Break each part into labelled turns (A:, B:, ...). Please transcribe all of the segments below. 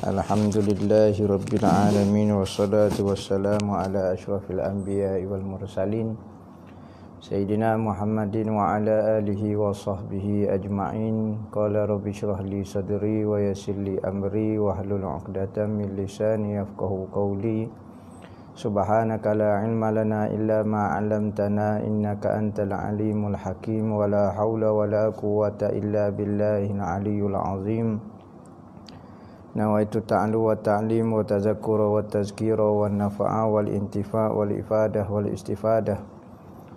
A: Alhamdulillahi Rabbil Alamin. Wassalatu wassalamu ala ashrafil anbiya wal mursalin Sayyidina Muhammadin wa ala alihi wa sahbihi ajma'in. Qala rabbi shrah li sadri wa yassir li amri wahlul 'uqdatam min lisani yafqahu qawli. Subhanaka la ilma lana illa ma 'allamtana innaka antal alimul hakim. Wa la haula wa la quwwata illa billahil aliyyil azim. Nawaitu ta'alu wa ta'lim wa tazakkura wa tazkira wa nafa'a wal intifa' wal ifadah wal istifadah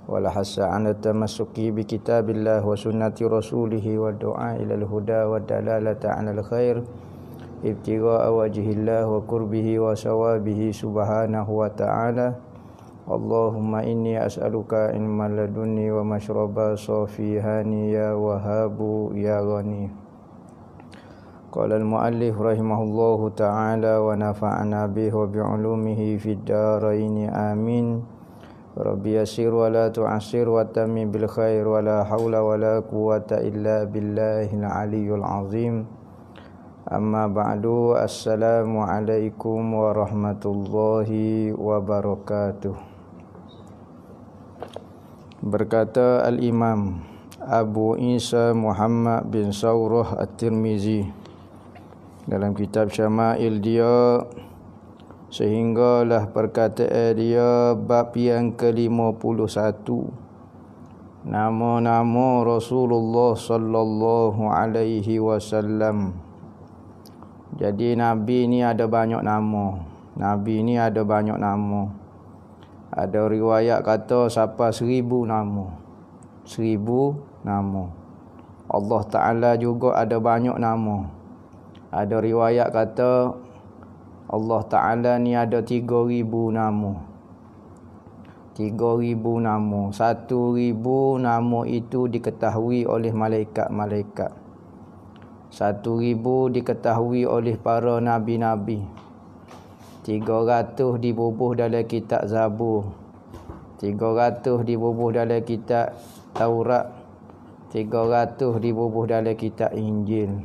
A: wal hassa 'ala tamassuki bi kitabillah wa sunnati rasulih wa du'a ila al-huda wa dalalata 'ala al-khair ibtigha'a wajhillah wa qurbihi wa sawabihi subhanahu wa ta'ala. Allahumma inni as'aluka ilman ladunni wa mashraba safihani ya wahabu ya ghani. Qala al-muallif rahimahullahu ta'ala wa nafa'ana bihi wa bi'ulumihi fid dharain amin. Rabbi yassir wa la tu'assir wa tamim bil khair wa la haula wa la quwwata illa billahil aliyyil azim. Amma ba'du, assalamu alaikum warahmatullahi wabarakatuh. Berkata al-Imam Abu Isa Muhammad bin Sawrah At-Tirmizi dalam kitab Syama'il dia, sehinggalah perkataan dia bab yang ke-51, nama-nama Rasulullah sallallahu alaihi wasallam. Jadi Nabi ni ada banyak nama. Nabi ni ada banyak nama. Ada riwayat kata sampai 1000 nama. 1000 nama. Allah Ta'ala juga ada banyak nama. Ada riwayat kata Allah Ta'ala ni ada 3000 nama. 3000 nama. 1000 nama itu diketahui oleh malaikat-malaikat. 1000 diketahui oleh para nabi-nabi. 300 dibubuh dalam kitab Zabur. 300 dibubuh dalam kitab Taurat. 300 dibubuh dalam kitab Injil.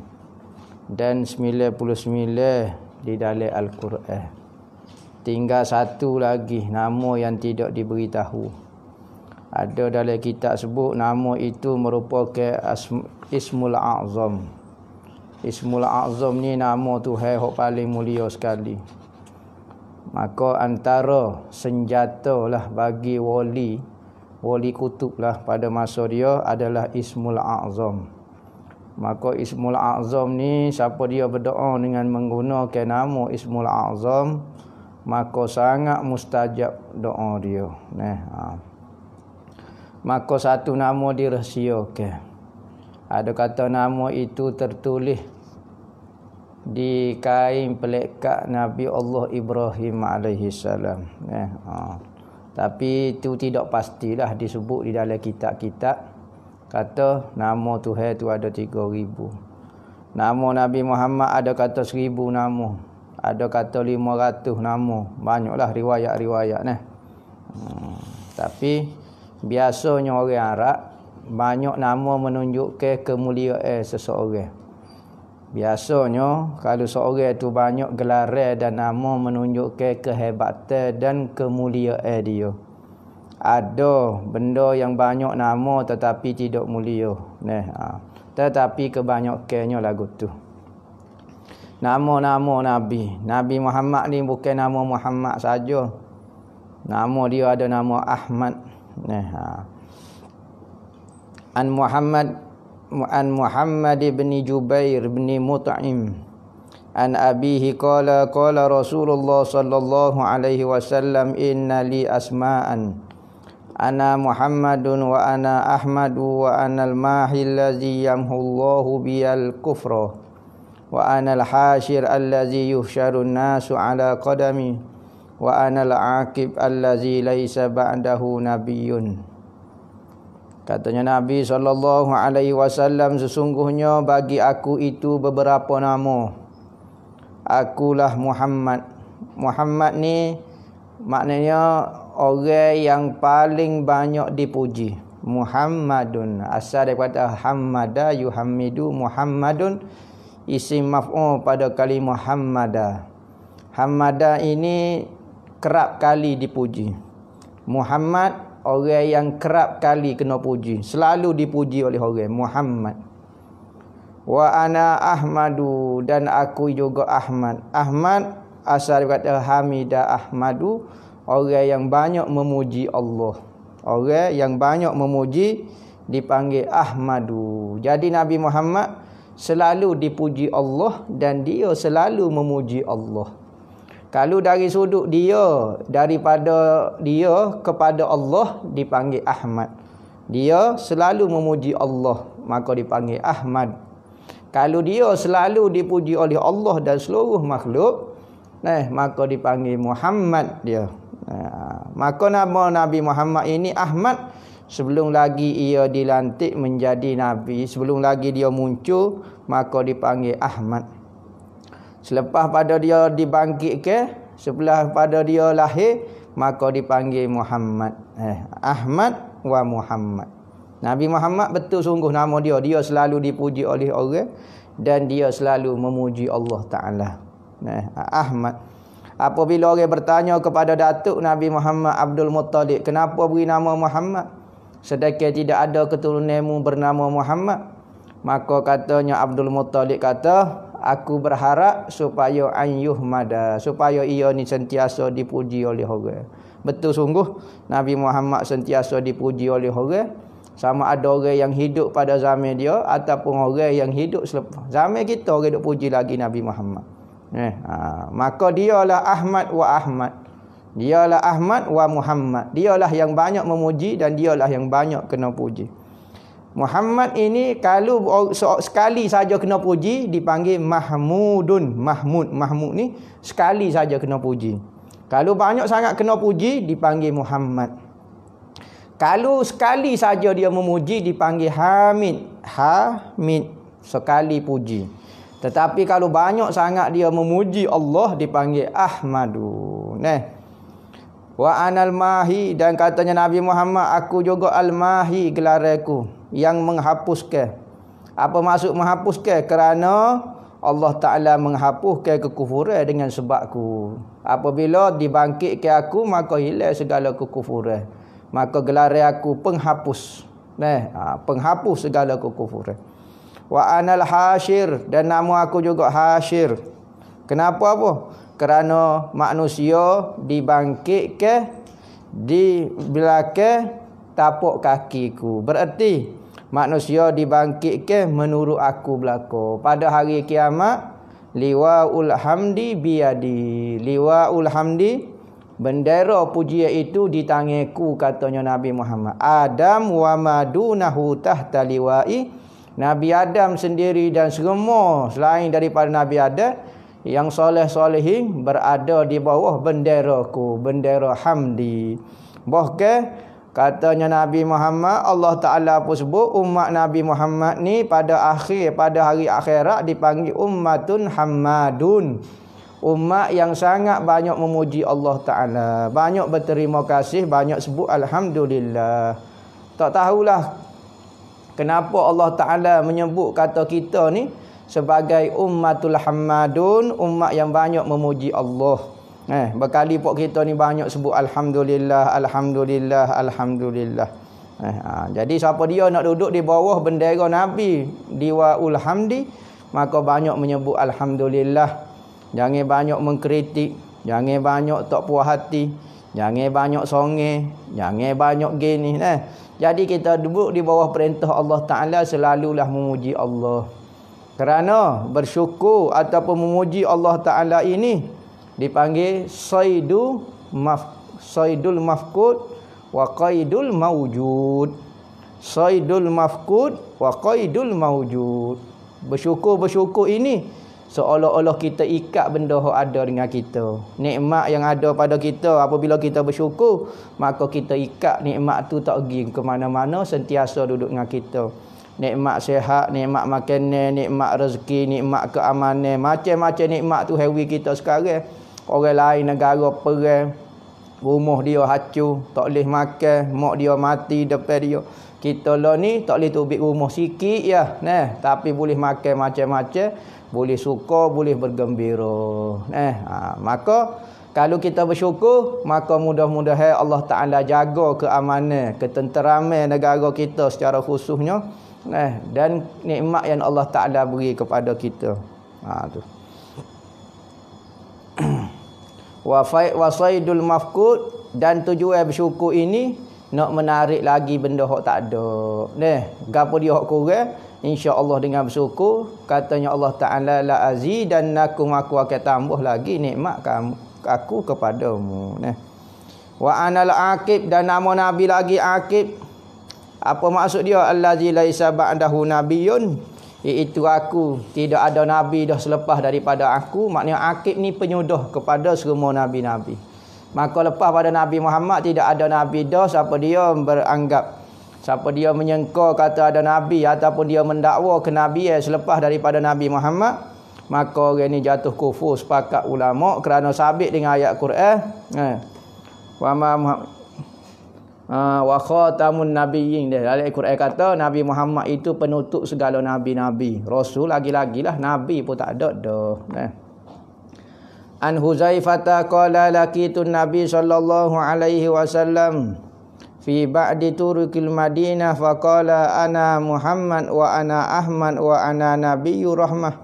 A: Dan 99 di dalam Al-Quran. Tinggal satu lagi nama yang tidak diberitahu. Ada dalam kitab sebut nama itu merupakan Ismul A'zam. Ismul A'zam ni nama Tuhan yang paling mulia sekali. Maka antara senjata lah bagi wali kutub lah pada masa dia adalah Ismul A'zam. Maka Ismul A'zam ni, siapa dia berdoa dengan menggunakan nama Ismul A'zam, maka sangat mustajab doa dia. Maka satu nama dirahsiakan. Ada kata nama itu tertulis di kain pelekat Nabi Allah Ibrahim alaihissalam. Tapi itu tidak pastilah disebut di dalam kitab-kitab. Kata nama Tuhan tu ada 3000. Nama Nabi Muhammad ada kata 1000 nama. Ada kata 500 nama. Banyaklah riwayat-riwayat Tapi biasanya orang Arab banyak nama menunjukkan kemuliaan seseorang. Biasanya kalau seorang itu banyak gelaran dan nama menunjukkan kehebatan dan kemuliaan dia. Ada benda yang banyak nama tetapi tidak mulia. Tetapi kebanyakannya lagu tu. Nama-nama Nabi. Nabi Muhammad ni bukan nama Muhammad saja. Nama dia ada nama Ahmad. An Muhammad bin Jubair bin Mut'im an abihi qala Rasulullah sallallahu alaihi wasallam inna li asma'an ana Muhammadun wa ana Ahmadu wa ana al-mahi allazi yamhullahu biyal kufra wa ana al-hashir allazi yuhsyarun nasu ala qadami wa ana al-aqib allazi laisa ba'dahu nabiyyun. Katanya Nabi SAW, sesungguhnya bagi aku itu beberapa nama. Akulah Muhammad. Muhammad ni maknanya orang yang paling banyak dipuji. Muhammadun, asal daripada hamada yuhammidu Muhammadun, isim maf'ul pada kalimah hamada. Hamada ini kerap kali dipuji. Muhammad, orang yang kerap kali kena puji, selalu dipuji oleh orang. Muhammad. Wa ana Ahmadu, dan aku juga Ahmad. Ahmad asal kata hamida Ahmadu, orang yang banyak memuji Allah. Orang yang banyak memuji dipanggil Ahmadu. Jadi Nabi Muhammad selalu dipuji Allah dan dia selalu memuji Allah. Kalau dari sudut dia, daripada dia kepada Allah, dipanggil Ahmad. Dia selalu memuji Allah, maka dipanggil Ahmad. Kalau dia selalu dipuji oleh Allah dan seluruh makhluk, maka dipanggil Muhammad dia. Maka nama Nabi Muhammad ini Ahmad sebelum lagi ia dilantik menjadi Nabi. Sebelum lagi dia muncul, maka dipanggil Ahmad. Selepas pada dia dibangkitkan, setelah pada dia lahir, maka dipanggil Muhammad. Ahmad wa Muhammad. Nabi Muhammad betul sungguh nama dia. Dia selalu dipuji oleh orang dan dia selalu memuji Allah Ta'ala. Ahmad. Apabila orang bertanya kepada datuk Nabi Muhammad Abdul Muttalib, kenapa beri nama Muhammad sedangkan tidak ada keturunanmu bernama Muhammad? Maka katanya Abdul Muttalib kata, aku berharap supaya anyuhmada, supaya ia ni sentiasa dipuji oleh orang. Betul sungguh Nabi Muhammad sentiasa dipuji oleh orang, sama ada orang yang hidup pada zaman dia ataupun orang yang hidup selepas. Zaman kita orang duk puji lagi Nabi Muhammad. Maka dialah Ahmad wa Ahmad. Dialah Ahmad wa Muhammad. Dialah yang banyak memuji dan dialah yang banyak kena puji. Muhammad ini kalau sekali saja kena puji dipanggil Mahmudun. Mahmud ni sekali saja kena puji. Kalau banyak sangat kena puji dipanggil Muhammad. Kalau sekali saja dia memuji dipanggil Hamid. Hamid, sekali puji. Tetapi kalau banyak sangat dia memuji Allah dipanggil Ahmadu. Wa anal mahi, dan katanya Nabi Muhammad, aku juga al-mahi, gelarku yang menghapuskan. Apa maksud menghapuskan? Kerana Allah Ta'ala menghapuskan kekufuran dengan sebabku. Apabila dibangkitkan aku, maka hilang segala kekufuran. Maka gelar aku penghapus. Penghapus segala kekufuran. Wa anal hasyir, dan nama aku juga hasyir. Kenapa apa? Kerana manusia dibangkitkan di belakang tapak kakiku. Berarti manusia dibangkitkan menurut aku belaka. Pada hari kiamat, liwaul hamdi biyadi. Liwaul hamdi, bendera pujian itu di tanganku, katanya Nabi Muhammad. Adam wa madunahu tahta liwa'i. Nabi Adam sendiri dan semua selain daripada Nabi Adam yang soleh-solehin berada di bawah benderaku, bendera hamdi. Bahkan katanya Nabi Muhammad, Allah Ta'ala pun sebut umat Nabi Muhammad ni pada hari akhirat dipanggil ummatun hammadun. Umat yang sangat banyak memuji Allah Ta'ala, banyak berterima kasih, banyak sebut Alhamdulillah. Tak tahulah kenapa Allah Ta'ala menyebut kata kita ni sebagai ummatul hammadun, umat yang banyak memuji Allah. Berkali pok kita ni banyak sebut Alhamdulillah, Alhamdulillah, Alhamdulillah. Jadi siapa dia nak duduk di bawah bendera Nabi diwaul hamdi, maka banyak menyebut Alhamdulillah. Jangan banyak mengkritik, jangan banyak tak puas hati, jangan banyak songe, jangan banyak gini. Jadi kita duduk di bawah perintah Allah Ta'ala selalulah memuji Allah. Kerana bersyukur ataupun memuji Allah Ta'ala ini dipanggil saidul mafqud wa qaidul mawjud. Saidul mafqud wa qaidul mawjud. Bersyukur ini seolah-olah kita ikat benda yang ada dengan kita. Nikmat yang ada pada kita, apabila kita bersyukur, maka kita ikat nikmat tu tak pergi ke mana-mana, sentiasa duduk dengan kita. Nikmat sihat, nikmat makanan, nikmat rezeki, nikmat keamanan, macam-macam nikmat tu hewi kita sekarang. Orang lain negara perang, rumah dia hancur, tak boleh makan, mak dia mati depan dia. Kita lah ni tak boleh tubik rumah sikit ya, nah, tapi boleh makan macam-macam, boleh suka, boleh bergembira. Maka kalau kita bersyukur, maka mudah-mudahan Allah Taala jaga keamanan, ketenteraman negara kita secara khususnya, dan nikmat yang Allah Taala beri kepada kita. Tu. Wa saidul mafqud, dan tujuan bersyukur ini nak menarik lagi benda hak tak ada. Gapo dia hak kurang, insya-Allah dengan bersyukur, katanya Allah Taala la azidannakum, aku akan tambah lagi nikmat aku kepadamu. Wa anal aqib, dan nama nabi lagi aqib. Apa maksud dia? Allazi laisa ba'dahu nabiyyun, iaitu aku tidak ada nabi dah selepas daripada aku. Maknanya aqib ni penyudah kepada semua nabi-nabi. Maka lepas pada Nabi Muhammad tidak ada nabi dah. Siapa dia beranggap, siapa dia menyangka kata ada nabi ataupun dia mendakwa kenabian selepas daripada Nabi Muhammad, maka orang ni jatuh kufur sepakat ulama kerana sabit dengan ayat Quran. Wa khatamun nabiyyin, dalam Quran kata Nabi Muhammad itu penutup segala nabi-nabi. Rasul lagi-lagilah, nabi pun tak ada dah. An Huzaifata qala laqitun Nabi sallallahu alaihi wasallam fi ba'di turukil Madinah faqala ana Muhammad wa ana Ahmad wa ana nabiyyu rahmah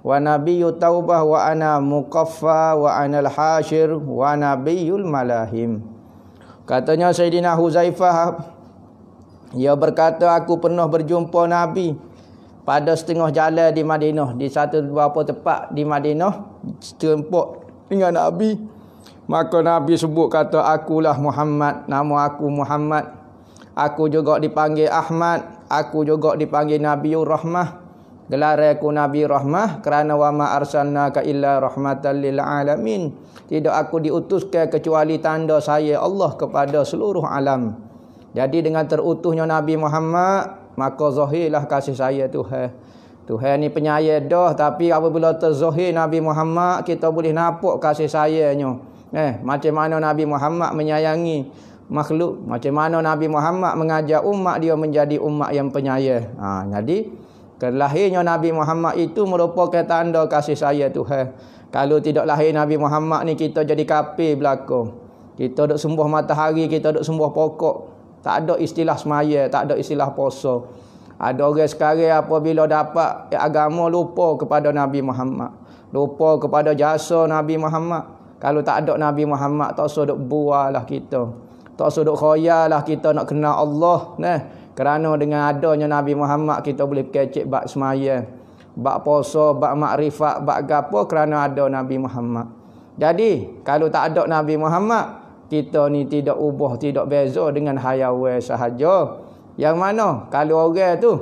A: wa nabiyyu taubah wa ana muqaffa wa ana al-hasyir wa nabiyyul malahim. Katanya Sayyidina Huzaifah, ia berkata, aku pernah berjumpa Nabi pada setengah jalan di Madinah, di satu beberapa tempat di Madinah setempat dengan Nabi. Maka Nabi sebut kata, akulah Muhammad, nama aku Muhammad, aku juga dipanggil Ahmad, aku juga dipanggil Nabiur Rahmah, gelar aku Nabi Rahmah, kerana wa ma arsalnaka illa rahmatan lil alamin, tidak aku diutuskan kecuali tanda saya Allah kepada seluruh alam. Jadi dengan terutuhnya Nabi Muhammad, maka zahirlah kasih saya Tuhan. Tuhan ni penyayang dah, tapi apabila terzahir Nabi Muhammad, kita boleh nampak kasih sayangnya. Macam mana Nabi Muhammad menyayangi makhluk, macam mana Nabi Muhammad mengajak umat dia menjadi umat yang penyayang. Jadi kelahirnya Nabi Muhammad itu merupakan tanda kasih sayang Tuhan. Kalau tidak lahir Nabi Muhammad ni, kita jadi kafir belaka. Kita duk sembah matahari, kita duk sembah pokok. Tak ada istilah semaya, tak ada istilah puasa. Ada orang sekarang apabila dapat agama lupa kepada Nabi Muhammad, lupa kepada jasa Nabi Muhammad. Kalau tak ada Nabi Muhammad, tak usah duk bualah kita, tak usah duk khoyallah kita nak kenal Allah. Kerana dengan adanya Nabi Muhammad, kita boleh kecek bab semaya, bab puasa, bab makrifat, bab gapo, kerana ada Nabi Muhammad. Jadi kalau tak ada Nabi Muhammad, kita ni tidak ubah, tidak beza dengan hayawan sahaja. Yang mana kalau orang tu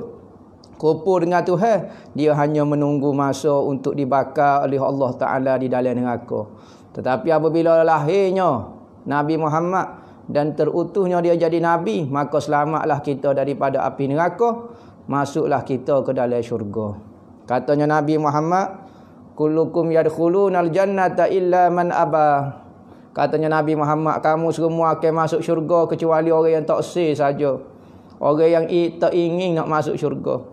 A: kumpul dengan Tuhan, dia hanya menunggu masa untuk dibakar oleh Allah Ta'ala di dalam neraka. Tetapi apabila lahirnya Nabi Muhammad dan terutuhnya dia jadi Nabi, maka selamatlah kita daripada api neraka, masuklah kita ke dalam syurga. Katanya Nabi Muhammad, kullukum yadkhulunal jannata illa man aba. Katanya Nabi Muhammad, kamu semua akan masuk syurga kecuali orang yang taksir saja, orang yang tak ingin nak masuk syurga.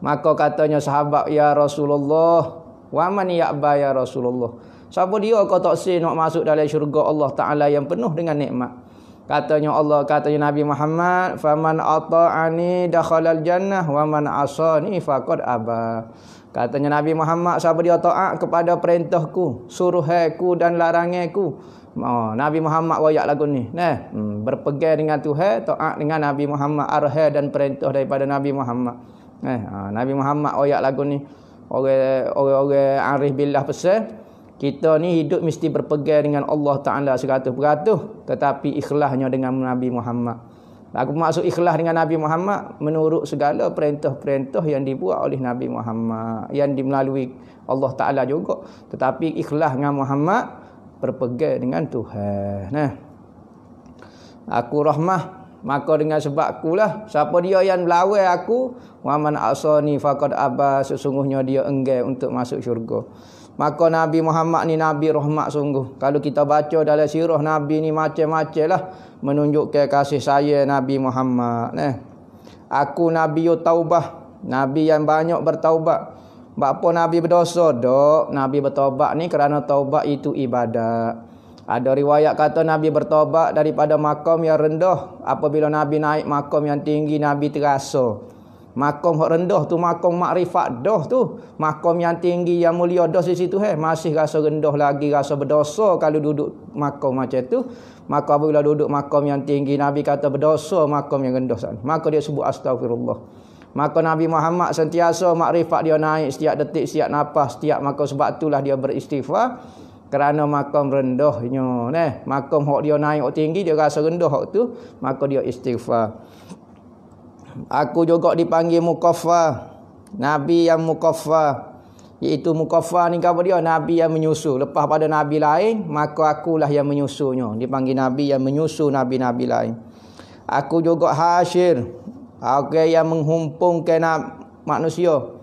A: Maka katanya sahabat, ya Rasulullah, wa man ya'ba ya Rasulullah, siapa dia kau taksir nak masuk dalam syurga Allah Ta'ala yang penuh dengan nikmat? Katanya Nabi Muhammad, faman ata'ani dakhalal jannah wa man asani faqad aba. Katanya Nabi Muhammad, siapa dia taat kepada perintahku, suruhanku dan laranganku. Nabi Muhammad wayak lagu ni. Berpegang dengan Tuhan, taat dengan Nabi Muhammad, arah dan perintah daripada Nabi Muhammad. Nabi Muhammad wayak lagu ni. Orang-orang arif billah pesan, kita ni hidup mesti berpegang dengan Allah Ta'ala 100%, tetapi ikhlasnya dengan Nabi Muhammad. Aku maksud ikhlas dengan Nabi Muhammad menurut segala perintah-perintah yang dibuat oleh Nabi Muhammad, yang dimelalui Allah Ta'ala juga. Tetapi ikhlas dengan Muhammad, berpegang dengan Tuhan. Aku rahmah, maka dengan sebab akulah, siapa dia yang melawan aku, wa man asani faqad aba, sesungguhnya dia enggan untuk masuk syurga. Maka Nabi Muhammad ni Nabi rahmat sungguh. Kalau kita baca dalam sirah Nabi ni macam-macam lah menunjukkan kasih sayang Nabi Muhammad. Aku Nabi taubah, Nabi yang banyak bertaubat. Bapa Nabi berdosa? Dok, Nabi bertaubat ni kerana taubat itu ibadat. Ada riwayat kata Nabi bertaubat daripada makam yang rendah. Apabila Nabi naik makam yang tinggi, Nabi terasa. Makam yang rendah tu makam makrifat dah tu. Makam yang tinggi yang mulia dah di situ masih rasa rendah lagi, rasa berdosa kalau duduk makam macam tu. Maka apabila duduk makam yang tinggi, Nabi kata berdosa makam yang rendah sana. Maka dia sebut astagfirullah. Maka Nabi Muhammad sentiasa makrifat dia naik setiap detik, setiap nafas, setiap maka sebab itulah dia beristighfar. Kerana makam rendahnya, makam hak dia naik hak tinggi, dia rasa rendah hak tu, maka dia istighfar. Aku juga dipanggil Muqaffa, Nabi yang Muqaffa. Iaitu Muqaffa ni apa dia? Nabi yang menyusu. Lepas pada Nabi lain, maka akulah yang menyusunya. Dipanggil Nabi yang menyusu Nabi-Nabi lain. Aku juga Hasyir, yang menghimpunkan manusia.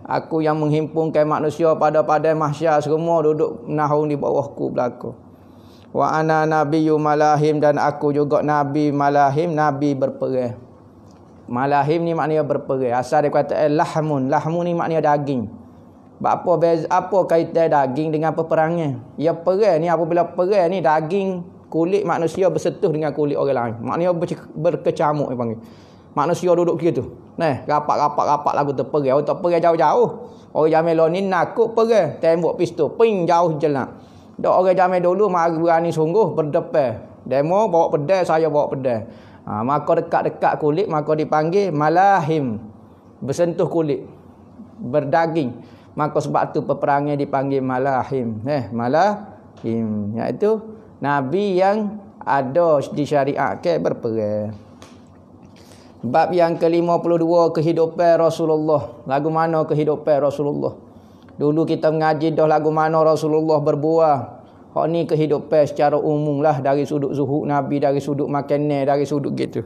A: Aku yang menghimpunkan manusia pada mahsyar, semua duduk menahung di bawahku belaka. Wa ana nabiyyu malahim, dan aku juga Nabi malahim, Nabi berperang. Malahim ni maknanya berperang. Asal dia kata lahmun. Lahmun ni maknanya daging. Apa kaitan daging dengan peperangan? Ya perang ni, apabila perang ni daging kulit manusia bersentuh dengan kulit orang lain. Maknanya berkecamuk dia panggil. Manusia duduk gitu. Rapat lagu tu perang. Orang tak perang jauh-jauh. Orang zaman ni nakut perang. Tembok pistol, ping jauh jelak. Dok orang zaman dulu mari berani sungguh berdepan. Demo bawa pedang, saya bawa pedang. Maka dekat-dekat kulit, maka dipanggil malahim, bersentuh kulit, berdaging. Maka sebab tu peperangan dipanggil malahim. Malahim, iaitu Nabi yang ada disyariatkan berperang. Bab yang ke-52, kehidupan Rasulullah. Lagu mana kehidupan Rasulullah? Dulu kita mengaji dah lagu mana Rasulullah berbuah. Hak ni kehidupan secara umum lah, dari sudut zuhud Nabi, dari sudut makanan, dari sudut gitu.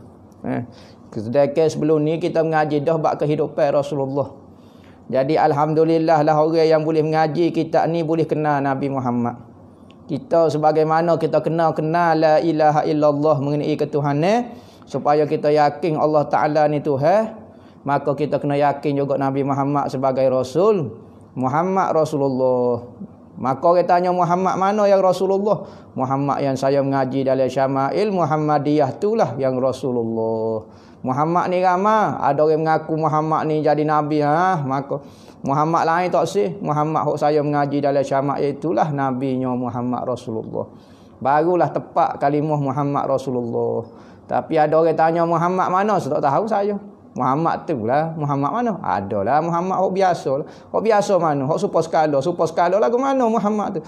A: Sedangkan sebelum ni kita mengaji dah bab kehidupan Rasulullah. Jadi alhamdulillah lah orang yang boleh mengaji kita ni boleh kenal Nabi Muhammad. Kita sebagaimana kita kenal la ilaha illallah, mengenai ketuhanan, supaya kita yakin Allah Ta'ala ni Tuhan, maka kita kena yakin juga Nabi Muhammad sebagai Rasul. Muhammad Rasulullah. Maka orang tanya Muhammad mana yang Rasulullah? Muhammad yang saya mengaji dalam Syama'il Muhammadiyah itulah yang Rasulullah. Muhammad ni ramai. Ada orang mengaku Muhammad ni jadi Nabi. Maka Muhammad lain tak sih. Muhammad yang saya mengaji dalam Syama'il itulah Nabinya Muhammad Rasulullah. Barulah tepat kalimah Muhammad Rasulullah. Tapi ada orang tanya Muhammad mana? Saya tak tahu saya. Muhammad tu lah. Muhammad mana? Adalah Muhammad hok biasa. Hok biasa mana? Hok super skala lagu mana Muhammad tu?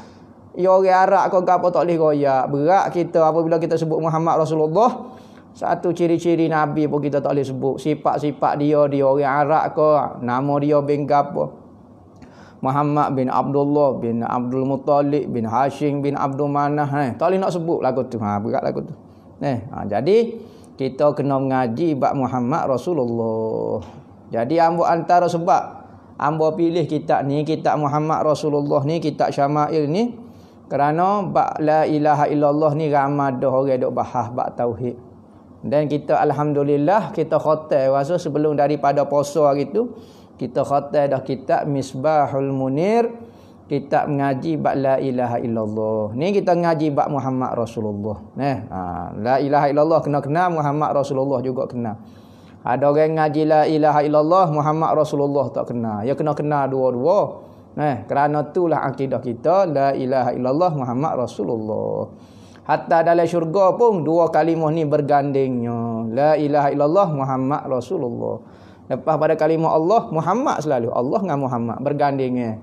A: Ya orang Arab kau apa tak boleh royak. Berat kita apabila kita sebut Muhammad Rasulullah. Satu ciri-ciri Nabi pun kita tak boleh sebut. Sifat-sifat dia orang Arab ke, nama dia bin gapo? Muhammad bin Abdullah bin Abdul Muttalib bin Hashim bin Abdul Manah. Tak boleh nak sebut lagu tu. Berat lagu tu. Jadi kita kena mengaji bab Muhammad Rasulullah. Jadi ambo antara sebab ambo pilih kitab ni, kitab Muhammad Rasulullah ni, kitab Syama'il ni, kerana bab la ilaha illallah ni ramai dah orang duk bahas bab tauhid. Dan kita alhamdulillah kita khatam rasa sebelum daripada puasa hari tu, kita khatam dah kitab Misbahul Munir, kitab mengaji bab la ilaha illallah. Ni kita ngaji bab Muhammad Rasulullah. La ilaha illallah kena kenal, Muhammad Rasulullah juga kenal. Ada orang ngaji la ilaha illallah, Muhammad Rasulullah tak kenal. Ya kena kenal dua-dua. Kerana itulah akidah kita, la ilaha illallah Muhammad Rasulullah. Hatta dalam syurga pun dua kalimah ni bergandingnya. La ilaha illallah Muhammad Rasulullah. Lepas pada kalimah Allah, Muhammad selalu. Allah dengan Muhammad bergandingnya.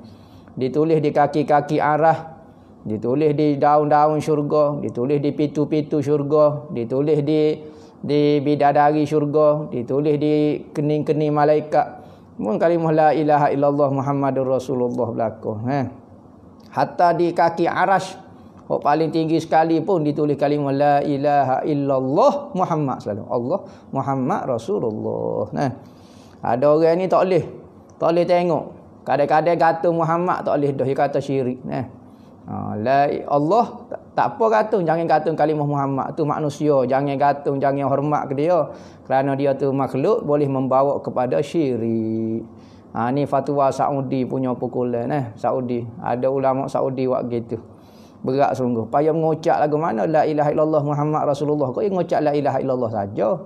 A: Ditulis di kaki-kaki arah, ditulis di daun-daun syurga, ditulis di pitu-pitu syurga, ditulis di bidadari syurga, ditulis di kening-kening malaikat. Mun kalimah la ilaha illallah Muhammadur Rasulullah berlaku. Hatta di kaki arash, yang paling tinggi sekali pun ditulis kalimah la ilaha illallah Muhammad selalu. Allah Muhammad Rasulullah. Ada orang ni tak boleh tengok. Kadang-kadang kata Muhammad tak boleh dah, dia kata syirik. Allah Tak apa gantung, jangan gantung kalimah Muhammad. Tu manusia, jangan gantung, jangan hormat ke dia. Kerana dia tu makhluk, boleh membawa kepada syirik. Ni fatwa Saudi punya pukulan. Saudi. Ada ulama Saudi buat gitu. Berat sungguh. Payah mengucap lagu mana? La ilaha illallah Muhammad Rasulullah. Kau mengucap la ilaha illallah saja.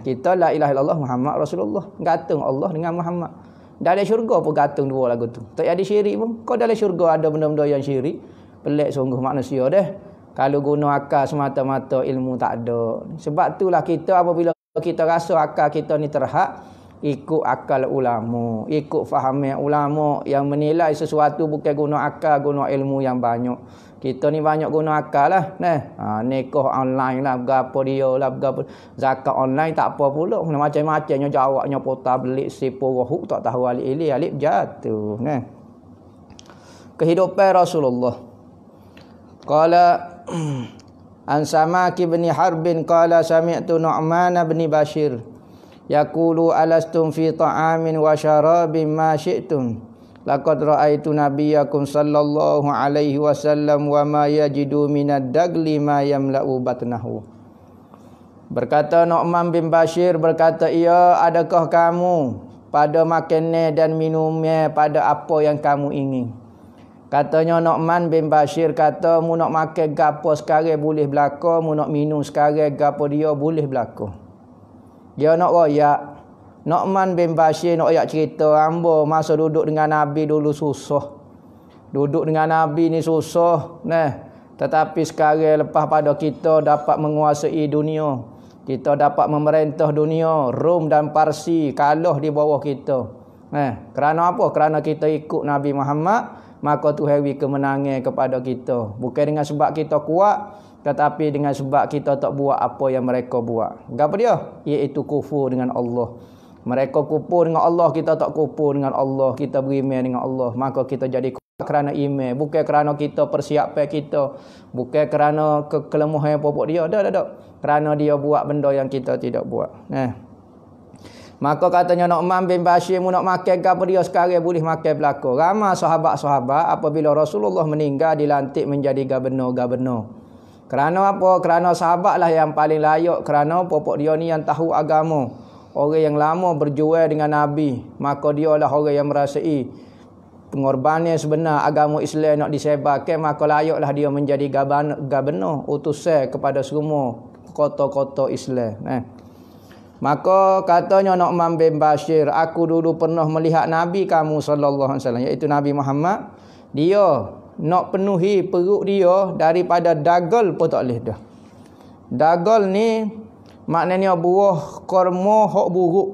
A: Kita la ilaha illallah Muhammad Rasulullah. Gantung Allah dengan Muhammad. Dalam syurga pun gantung dua lagu tu. Tak ada syirik pun. Kau dalam syurga ada benda-benda yang syirik. Pelik sungguh manusia dah. Kalau guna akal semata-mata, ilmu tak ada. Sebab itulah kita apabila kita rasa akal kita ni terhad, ikut akal ulama, ikut fahaman ulama yang menilai sesuatu bukan guna akal, guna ilmu yang banyak. Kita ni banyak guna akal lah. Nikah online lah, berapa dia lah, berapa zakat online tak apa pula. Macam-macamnya jawabnya pota belik sipu rohuk tak tahu alik jatuh. Kehidupan Rasulullah. Qala an Samaki bin Harbin qala sami'tu Nu'man bin Bashir yaqulu alastum fi ta'amin wa syarabin ma syi'tum laqad ra'aitu nabiyyakum sallallahu alaihi wasallam wa ma yajidu minad dagli ma yamla'u batnahu. Berkata Nu'man bin Bashir, berkata ia, adakah kamu pada makanan dan minumnya pada apa yang kamu ingin? Katanya Nu'man bin Bashir kata, mu nak makan gapo sekarang boleh berlaku, mu nak minum sekarang gapo dia boleh berlaku. Dia nak royak. Nu'man bin Bashir nak royak cerita, hamba masa duduk dengan Nabi dulu susah. Duduk dengan Nabi ni susah. Tetapi sekarang lepas pada kita dapat menguasai dunia. Kita dapat memerintah dunia. Rom dan Parsi kalah di bawah kita. Kerana apa? Kerana kita ikut Nabi Muhammad. Maka Tuhan beri kemenangan kepada kita. Bukan dengan sebab kita kuat, tetapi dengan sebab kita tak buat apa yang mereka buat. Apa dia? Iaitu kufur dengan Allah. Mereka kufur dengan Allah, kita tak kufur dengan Allah. Kita beriman dengan Allah. Maka kita jadi kuat kerana iman. Bukan kerana kita persiapan kita. Bukan kerana kelemahan pokok dia. Tak. Kerana dia buat benda yang kita tidak buat. Maka katanya Nu'man bin Bashir, mu nak makan apa dia sekarang boleh makan belaka. Ramai sahabat-sahabat apabila Rasulullah meninggal dilantik menjadi gubernur. Kerana apa? Kerana sahabatlah yang paling layak. Kerana popok dia ni yang tahu agama. Orang yang lama berjual dengan Nabi. Maka dia lah orang yang merasai pengorbanan sebenar agama Islam nak disebarkan. Maka layaklah dia menjadi gubernur, utusan kepada semua kota-kota Islam. Maka katanya Nu'man bin Bashir, aku dulu pernah melihat Nabi kamu sallallahu alaihi wasallam, iaitu Nabi Muhammad. Dia nak penuhi perut dia daripada dagal pun tak boleh dah. Dagal ni maknanya buah kurma hok buruk.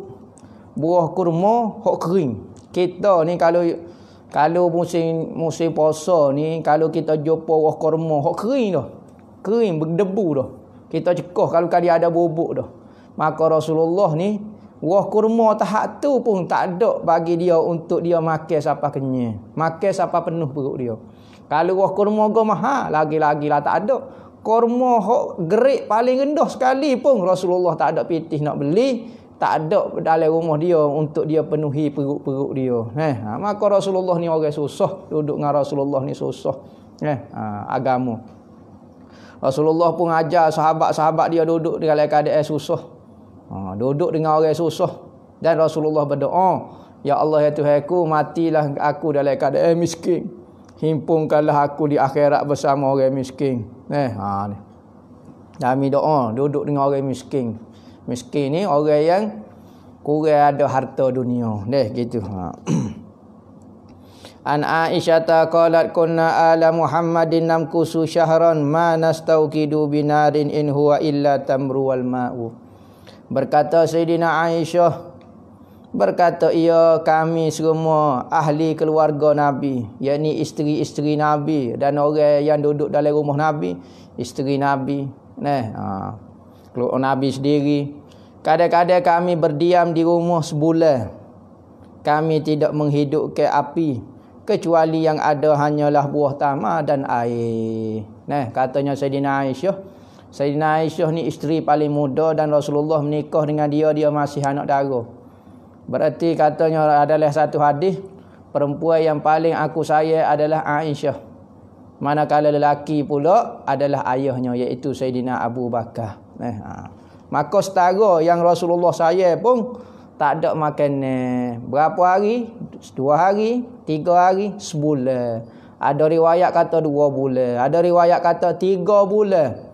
A: Buah kurma hok kering. Kita ni kalau musim puasa ni, kalau kita jumpa buah kurma hok kering dah. Kering berdebu dah. Kita cekah kalau kali ada bubuk dah. Maka Rasulullah ni buah kurma tahap tu pun tak ada bagi dia untuk dia makan sampai kenyang. Makan sampai penuh perut dia. Kalau buah kurma go mahal, lagi-lagi lah tak ada. Kurma hok grade paling rendah sekali pun Rasulullah tak ada pitih nak beli, tak ada dalam rumah dia untuk dia penuhi perut-perut dia. Maka Rasulullah ni orang susah, duduk dengan Rasulullah ni susah. Agama. Rasulullah pun ajar sahabat-sahabat dia duduk dalam keadaan susah. Duduk dengan orang susah. Dan Rasulullah berdoa, ya Allah ya Tuhanku, matilah aku dalam keadaan miskin. Himpunkanlah aku di akhirat bersama orang miskin. Kami doa duduk dengan orang miskin. Miskin ni orang yang kurang ada harta dunia. Gitu. An Aisyah qalat kunna ala Muhammadin namkusu syahran ma nastauqidu binarin in huwa illa tamru wal ma'u. Berkata Sayyidina Aisyah, berkata ia kami semua ahli keluarga Nabi, yakni isteri-isteri Nabi dan orang yang duduk dalam rumah Nabi, isteri Nabi. Keluarga Nabi sendiri. Kadang-kadang kami berdiam di rumah sebulan. Kami tidak menghidupkan api kecuali yang ada hanyalah buah tamar dan air. Katanya Sayyidina Aisyah. Sayyidina Aisyah ni isteri paling muda dan Rasulullah menikah dengan dia masih anak dara. Berarti katanya adalah satu hadis, perempuan yang paling aku sayang adalah Aisyah. Manakala lelaki pula adalah ayahnya, iaitu Sayyidina Abu Bakar. Maka setara yang Rasulullah saya pun tak ada makan berapa hari? 2 hari, 3 hari, sebulan. Ada riwayat kata 2 bulan, ada riwayat kata 3 bulan.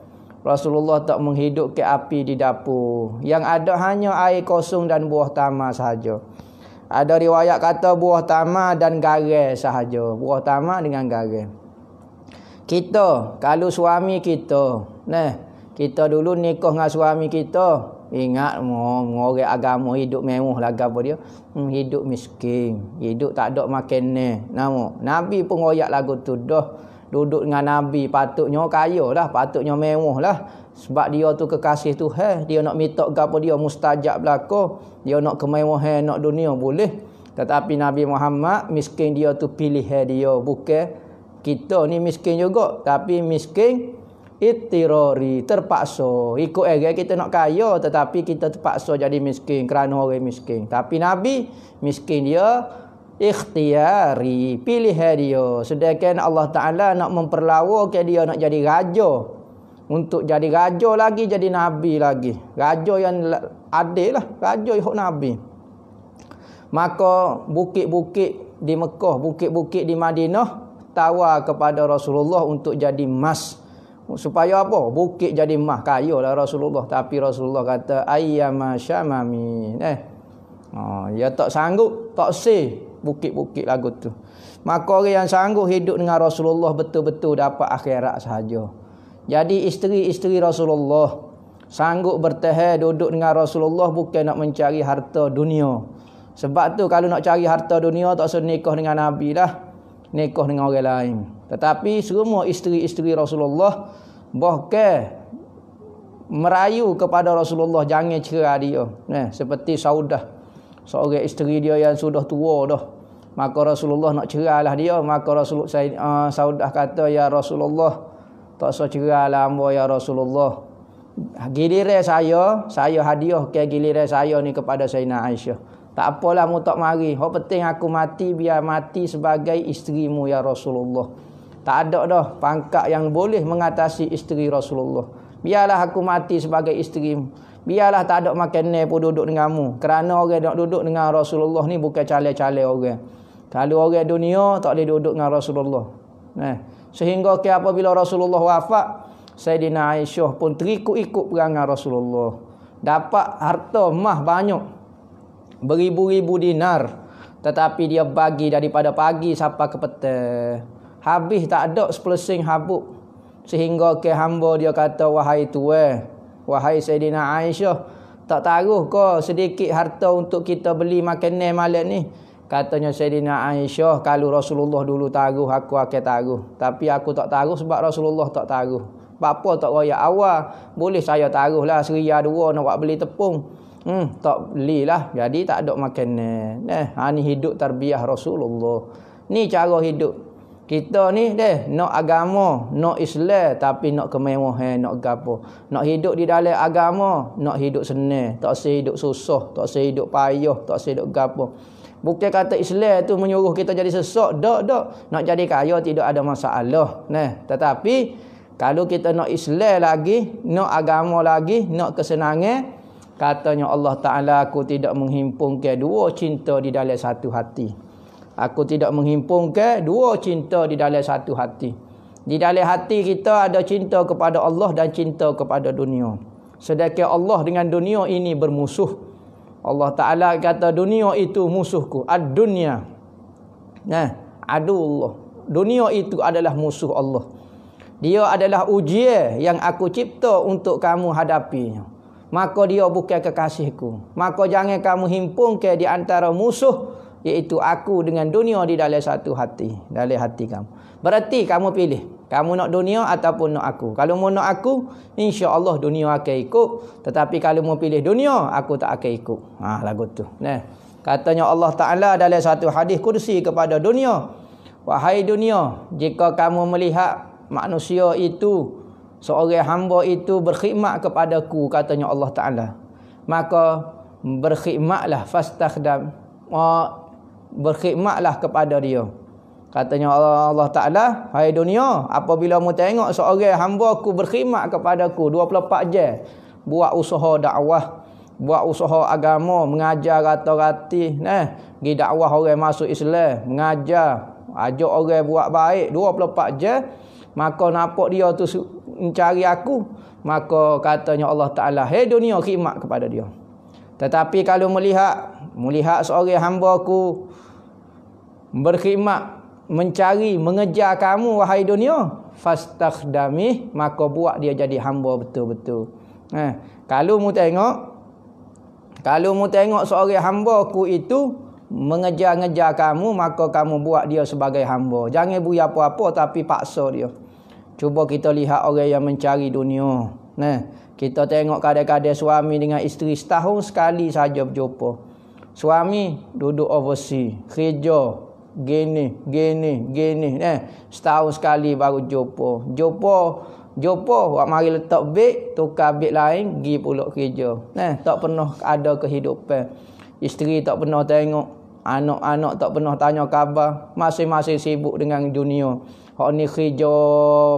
A: Rasulullah tak menghidupkan api di dapur. Yang ada hanya air kosong dan buah tamar sahaja. Ada riwayat kata buah tamar dan garam sahaja. Buah tamar dengan garam. Kita, kalau suami kita, kita dulu nikah dengan suami kita, ingat orang agama hidup mewah laga apa dia? Hidup miskin, hidup tak ada makan Nabi pun royak lagu tu dah. Duduk dengan Nabi patutnya kaya lah, patutnya mewah lah. Sebab dia tu kekasih Tuhan, dia nak minta gapo dia mustajab belaka, dia nak kemewahan, nak dunia boleh. Tetapi Nabi Muhammad miskin dia tu pilihan dia, bukan kita ni miskin juga, tapi miskin ittirari, terpaksa. Ikut kita nak kaya tetapi kita terpaksa jadi miskin kerana orang miskin. Tapi Nabi miskin dia ikhtiari, pilihan dia. Sedangkan Allah Ta'ala nak memperlawakan dia nak jadi raja. Untuk jadi raja lagi, jadi Nabi lagi. Raja yang adil lah, raja yang Nabi. Maka bukit-bukit di Mekah, bukit-bukit di Madinah tawar kepada Rasulullah untuk jadi emas. Supaya apa? Bukit jadi emas, kaya lah Rasulullah. Tapi Rasulullah kata ayyama syamami. Ya tak sanggup, tak sih bukit-bukit lagu tu. Maka orang yang sanggup hidup dengan Rasulullah betul-betul dapat akhirat sahaja. Jadi isteri-isteri Rasulullah sanggup bertahan duduk dengan Rasulullah bukan nak mencari harta dunia. Sebab tu kalau nak cari harta dunia tak usah nikah dengan Nabi lah, nikah dengan orang lain. Tetapi semua isteri-isteri Rasulullah bahkan merayu kepada Rasulullah jangan cerai dia. Seperti Saudah, seorang isteri dia yang sudah tua dah. Maka Rasulullah nak cerailah dia. Maka Saudah kata, ya Rasulullah, tak usah cerailah hamba ya Rasulullah. Giliran saya hadiah ke giliran saya ni kepada Sayyidina Aisyah. Tak apalah mu tak mari. Hak penting aku mati, biar mati sebagai isterimu ya Rasulullah. Tak ada dah pangkat yang boleh mengatasi isteri Rasulullah. Biarlah aku mati sebagai isterimu. Biarlah tak ada makanan pun duduk denganmu. Kerana orang nak duduk dengan Rasulullah ni bukan calai-calai orang. Kalau orang dunia tak boleh duduk dengan Rasulullah. Sehingga apabila Rasulullah wafat, Sayyidina Aisyah pun terikut-ikut perangai Rasulullah. Dapat harta emas banyak, beribu-ribu dinar. Tetapi dia bagi daripada pagi sampai ke petang. Habis tak ada sepelesing habuk. Sehingga hamba dia kata, wahai tuan, wahai Sayyidina Aisyah, tak taruh ke sedikit harta untuk kita beli makanan malam ni? Katanya Sayyidina Aisyah, kalau Rasulullah dulu taruh, aku akan taruh. Tapi aku tak taruh sebab Rasulullah tak taruh. Apa tak royak awal? Boleh saya taruh lah Rp1 2 nak buat beli tepung. Tak belilah. Jadi tak ada makanan. Ni hidup tarbiyah Rasulullah. Ni cara hidup. Kita ni nak agama, nak Islam, tapi nak kemewahan, nak gapo. Nak hidup di dalam agama, nak hidup senang. Tak usah hidup susah, tak usah hidup payah, tak usah hidup gapo. Bukan kata Islam tu menyuruh kita jadi sesak. Tak. Nak jadi kaya tidak ada masalah. Tetapi kalau kita nak Islam lagi, nak agama lagi, nak kesenangan, katanya Allah Ta'ala, aku tidak menghimpunkan dua cinta di dalam satu hati. Aku tidak menghimpunkan dua cinta di dalam satu hati. Di dalam hati kita ada cinta kepada Allah dan cinta kepada dunia. Sedangkan Allah dengan dunia ini bermusuh. Allah Ta'ala kata dunia itu musuhku. Ad-dunya. Adullah. Dunia itu adalah musuh Allah. Dia adalah ujian yang aku cipta untuk kamu hadapinya. Maka dia bukan kekasihku. Maka jangan kamu himpunkan di antara musuh, iaitu aku dengan dunia di dalam satu hati. Dalam hati kamu. Berarti kamu pilih. Kamu nak dunia ataupun nak aku. Kalau mau nak aku, insya-Allah dunia akan ikut. Tetapi kalau mau pilih dunia, aku tak akan ikut. Lagu tu. Katanya Allah Ta'ala dalam satu hadis kursi kepada dunia. Wahai dunia, jika kamu melihat manusia itu, seorang hamba itu berkhidmat kepadaku, katanya Allah Ta'ala, maka berkhidmatlah, fastakhdam, berkhidmatlah kepada dia. Katanya Allah Ta'ala, hai dunia, apabila mu tengok seorang hamba aku berkhidmat kepadaku 24 jam, buat usaha dakwah, buat usaha agama, mengajar rata-rati, pergi dakwah orang masuk Islam, mengajar, ajak orang buat baik 24 jam, maka nampak dia tu mencari aku, maka katanya Allah Ta'ala, hai dunia, khidmat kepada dia. Tetapi kalau melihat seorang hamba aku berkhidmat, mencari, mengejar kamu wahai dunia, fastakhdami, maka buat dia jadi hamba betul-betul. Kalau mu tengok seorang hamba ku itu mengejar-ngejar kamu, maka kamu buat dia sebagai hamba. Jangan beri apa-apa tapi paksa dia. Cuba kita lihat orang yang mencari dunia. Kita tengok kadang-kadang suami dengan isteri setahun sekali saja berjumpa. Suami duduk overseas, kerja gini, setahun sekali baru jumpa, wak mari letak beg, tukar beg lain, pergi pula kerja. Tak pernah ada kehidupan. Isteri tak pernah tengok, anak-anak tak pernah tanya khabar, masing-masing sibuk dengan dunia. Hak ni kerja,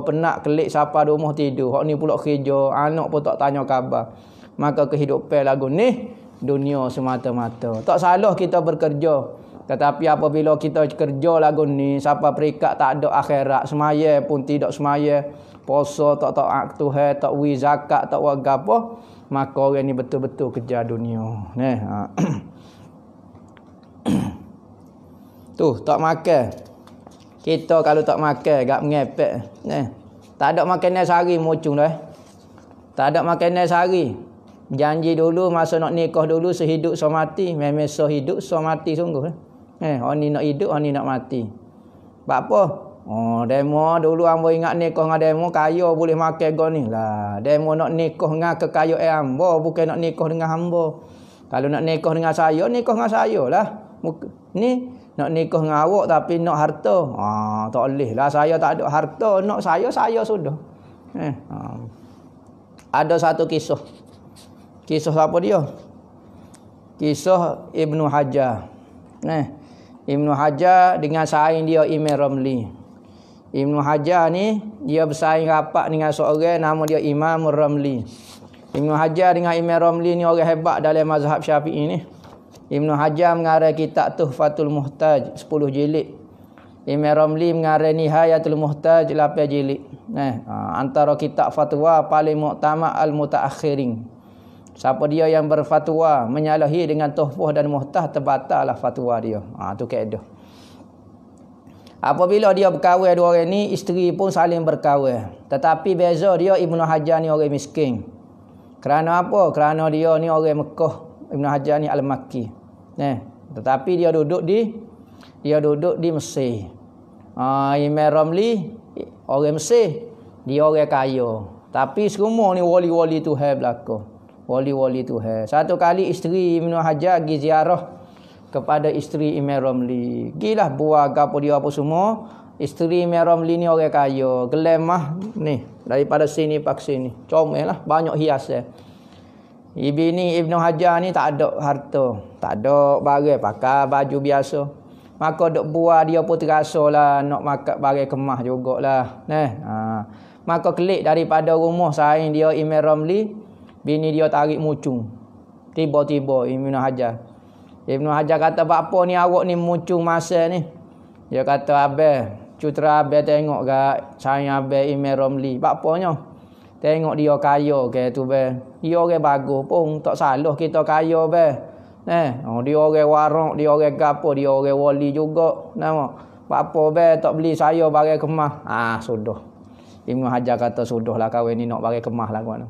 A: penat kelik siapa rumah tidur, hak ni pula kerja, anak pun tak tanya khabar. Maka kehidupan lagu ni dunia semata-mata. Tak salah kita bekerja, tetapi apabila kita kerja lagu ni, siapa perikat tak ada akhirat, semaya pun tidak semaya, puasa tak taat Tuhan, tak wi zakat, tak buat apa, maka orang ni betul-betul kejar dunia. Tu tak makan. Kita kalau tak makan gak mengepek. Tak ada makanan sehari mucung dah. Tak ada makanan sehari. Janji dulu masa nak nikah dulu sehidup semati, memang sehidup semati sungguh. Orang ni nak hidup, orang ni nak mati. Sebab apa? Demo dulu hamba ingat nikah dengan demo kaya boleh makan go ni lah. Demo nak nikah dengan kekayaan hamba, bukan nak nikah dengan hamba. Kalau nak nikah dengan saya lah. Ni nak nikah dengan awak tapi nak harta. Tak boleh lah, saya tak ada harta, nak saya sudah. Ada satu kisah. Kisah apa dia? Kisah Ibnu Hajar. Ibnu Hajar dengan saing dia Imam Ramli. Ibnu Hajar ni dia bersaing rapat dengan seorang nama dia Imam Ramli. Ibnu Hajar dengan Imam Ramli ni orang hebat dalam mazhab Syafi'i ni. Ibnu Hajar mengarang kitab Tuhfatul Muhtaj 10 jilid. Imam Ramli mengarang Nihayatul Muhtaj 8 jilid. Antara kitab fatwa paling muktamad al-mutaakhirin. Siapa dia yang berfatwa menyalahi dengan tuhfah dan muhtah, terbatallah fatwa dia. Tu kaedah. Apabila dia berkahwin dua orang ni, isteri pun saling berkahwin. Tetapi beza dia, Ibnu Hajar ni orang miskin. Kerana apa? Kerana dia ni orang Mekah. Ibnu Hajar ni Al-Makki. Tetapi dia duduk di Mesir. Imam Ramli orang Mesir, dia orang kaya. Tapi semua ni wali-wali Tuhan belaka. Wali-wali Tuhan. Satu kali isteri Ibnu Hajar pergi ziarah kepada isteri Imam Ramli. Gilah buat apa dia apa semua. Isteri Imam Ramli ni orang kaya. Gelemah ni daripada sini pak sini. Comel lah, banyak hiasan. Bini Ibnu Hajar ni tak ada harta, tak ada barang, pakai baju biasa. Maka dok buat dia pun terasalah nak makan barang kemah jugalah. Maka kelik daripada rumah saing dia Imam Ramli, bini dia tarik mucung. Tiba-tiba Ibnu Hajar kata, "Apa ni awak ni mucung masa ni?" Dia kata, "Abang, cutera abang tengok gak saya abang Imam Ramli. Bapanya tengok dia kaya ke tu bang. Dia orang bagus pun tak salah kita kaya bang. Dia orang warak, dia orang gapo, dia orang wali juga. Nama apa bang tak beli saya barang kemah." Sudah. Ibnu Hajar kata, "Sudahlah kahwin ni nak barang kemah lah kawan."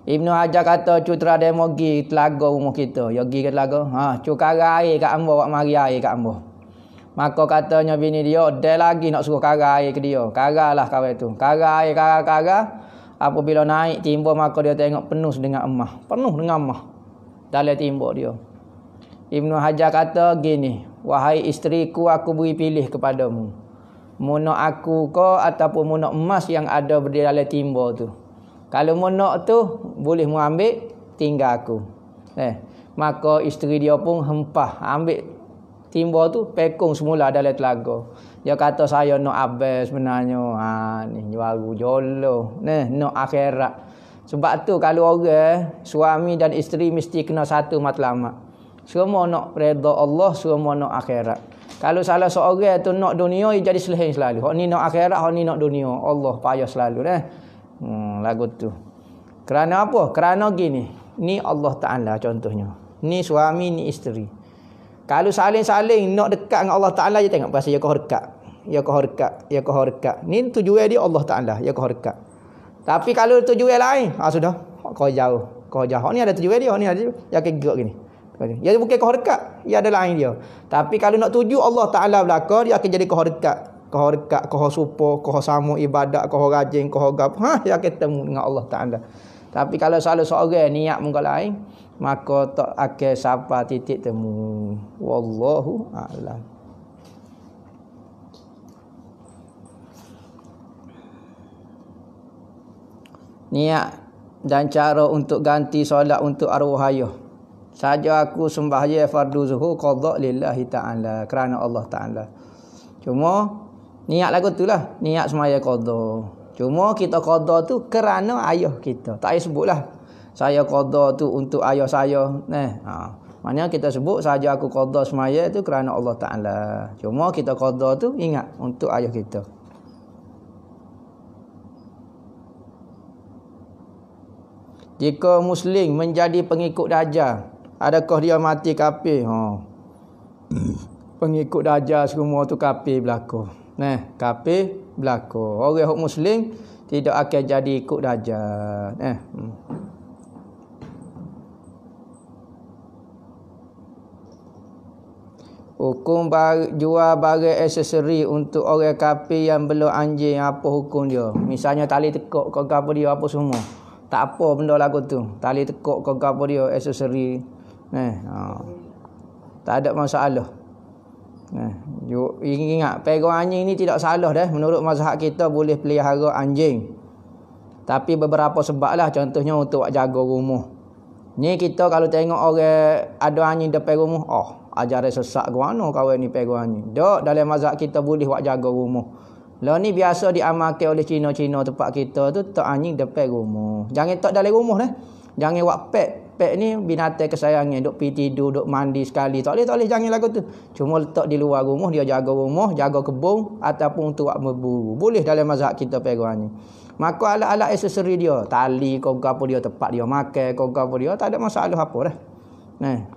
A: Ibnu Hajar kata, "Cutera demo pergi telaga rumah kita." Ya pergi ke telaga. Cukara air kat hamba, wak mari air kat hamba. Maka katanya bini dia, "Dia lagi nak suruh kara air ke dia." Karalah kawan tu. Kara air, kara. Apabila naik timba, maka dia tengok penuh dengan emas. Penuh dengan emas dalam timba dia. Ibnu Hajar kata gini, "Wahai isteriku, aku beri pilih kepadamu. Mu nak aku ke ataupun mu nak emas yang ada di dalam timba tu. Kalau mu nak tu, boleh mu ambil, tinggal aku." Maka isteri dia pun hempah ambil timba tu pekung semula dalam telaga. Dia kata saya nak abes sebenarnya. Ni baru jolo. Nak akhirat. Sebab tu kalau orang suami dan isteri mesti kena satu matlamat. Semua nak redha Allah, semua nak akhirat. Kalau salah seorang tu nak dunia, dia jadi selesai selalu. Hak ni nak akhirat, hak ni nak dunia. Allah payah selalu lagu tu. Kerana apa? Kerana gini. Ni Allah Ta'ala contohnya. Ni suami, ni isteri. Kalau saling-saling nak dekat dengan Allah Ta'ala, je tengok pasal ya kau dekat. Ya kau dekat. Ya kau dekat. Ni tujuan dia Allah Ta'ala. Ya kau dekat. Tapi kalau tujuan lain, sudah. Kau jauh. Kau jauh. Ni ada tujuan dia. Ni ada yang gerak gini. Ya bukan kau dekat. Ya ada lain dia. Tapi kalau nak tuju Allah Ta'ala belakang, dia akan jadi kau dekat. Kau dekat. Kau supo. Kau sama ibadat. Kau rajin. Kau gap. Dia akan temu dengan Allah Ta'ala. Tapi kalau salah seorang niat muka lain, maka tak akan sampai titik temu. Wallahu a'lam. Niat dan cara untuk ganti solat untuk arwah ayah. Saja aku sembahyang fardu zuhur qada lillahi ta'ala, kerana Allah Ta'ala. Cuma niat lagu itulah, niat sembahyang qada. Cuma kita qada tu kerana ayah kita. Tak payah sebutlah saya qada tu untuk ayah saya. Maknanya kita sebut saja aku qada sembahyang tu kerana Allah Ta'ala. Cuma kita qada tu ingat untuk ayah kita. Jika Muslim menjadi pengikut Dajjal, adakah dia mati kafir? Pengikut Dajjal semua tu kafir berlaku. Kafir berlaku. Orang Muslim tidak akan jadi ikut Dajjal. Hukum jual barang aksesori untuk orang kafir yang belum anjing, apa hukum dia? Misalnya tali tekuk ke apa dia apa semua. Tak apa benda lagu tu. Tali tekuk ke apa dia aksesori. Tak ada masalah. Ingat pegang anjing ni tidak salah dah. Menurut mazhab kita boleh pelihara anjing. Tapi beberapa sebab lah. Contohnya untuk jaga rumah. Ni kita kalau tengok orang ada anjing depan rumah, ajaran sesak ke mana kawan ni pegang anjing. Dok dalam mazhab kita boleh buat jaga rumah. Lah ni biasa diamalkan oleh Cina-Cina tempat kita tu, tak anjing depan rumah. Jangan tak dalam rumah dah. Jangan buat pet. Pet ni binatang kesayangan, duk pergi tidur, duk mandi sekali. Tak boleh jangan lagu tu. Cuma letak di luar rumah, dia jaga rumah, jaga kebun ataupun untuk buat berburu. Boleh dalam mazhab kita pegang anjing. Maka alat-alat aksesori dia, tali kau apa dia, tempat dia makan kau apa dia, tak ada masalah apa dah.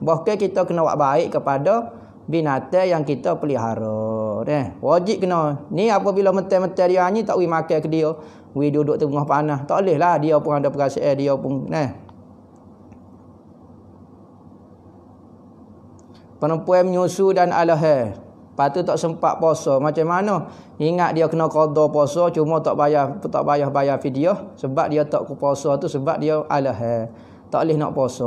A: Bahkan kita kena buat baik kepada binatang yang kita pelihara. Wajib kena. Ni apabila mentai-mentai dia anjing tak makan ke dia, duduk tengah panas. Tak boleh lah, dia pun ada perasaan, dia pun perempuan menyusu dan alahai, lepas tu tak sempat puasa. Macam mana? Ingat dia kena qada puasa, cuma tak bayar fidyah sebab dia tak puasa tu sebab dia alahai. Tak boleh nak puasa.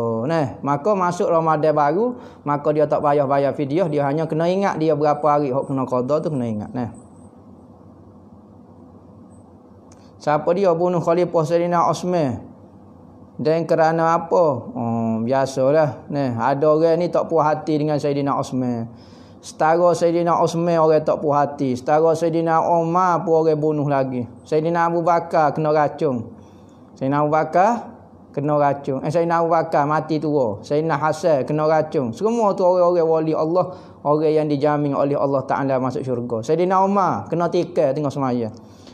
A: Maka masuk Ramadan baru, maka dia tak bayar fidyah, dia hanya kena ingat dia berapa hari hok kena qada tu kena ingat. Siapa dia bunuh Khalifah Sayyidina Osman? Dan kerana apa? Biasalah. Ada orang ni tak puas hati dengan Sayyidina Osman. Setara Sayyidina Osman orang tak puas hati. Setara Sayyidina Umar pun orang bunuh lagi. Sayyidina Abu Bakar kena racun. Sayyidina Abu Bakar kena racun. Sayyidina Abu Bakar mati tua. Sayyidina Hasan kena racun. Semua tu orang-orang wali Allah, orang yang dijamin oleh Allah Ta'ala masuk syurga. Sayyidina Umar kena tikar tengah semaya.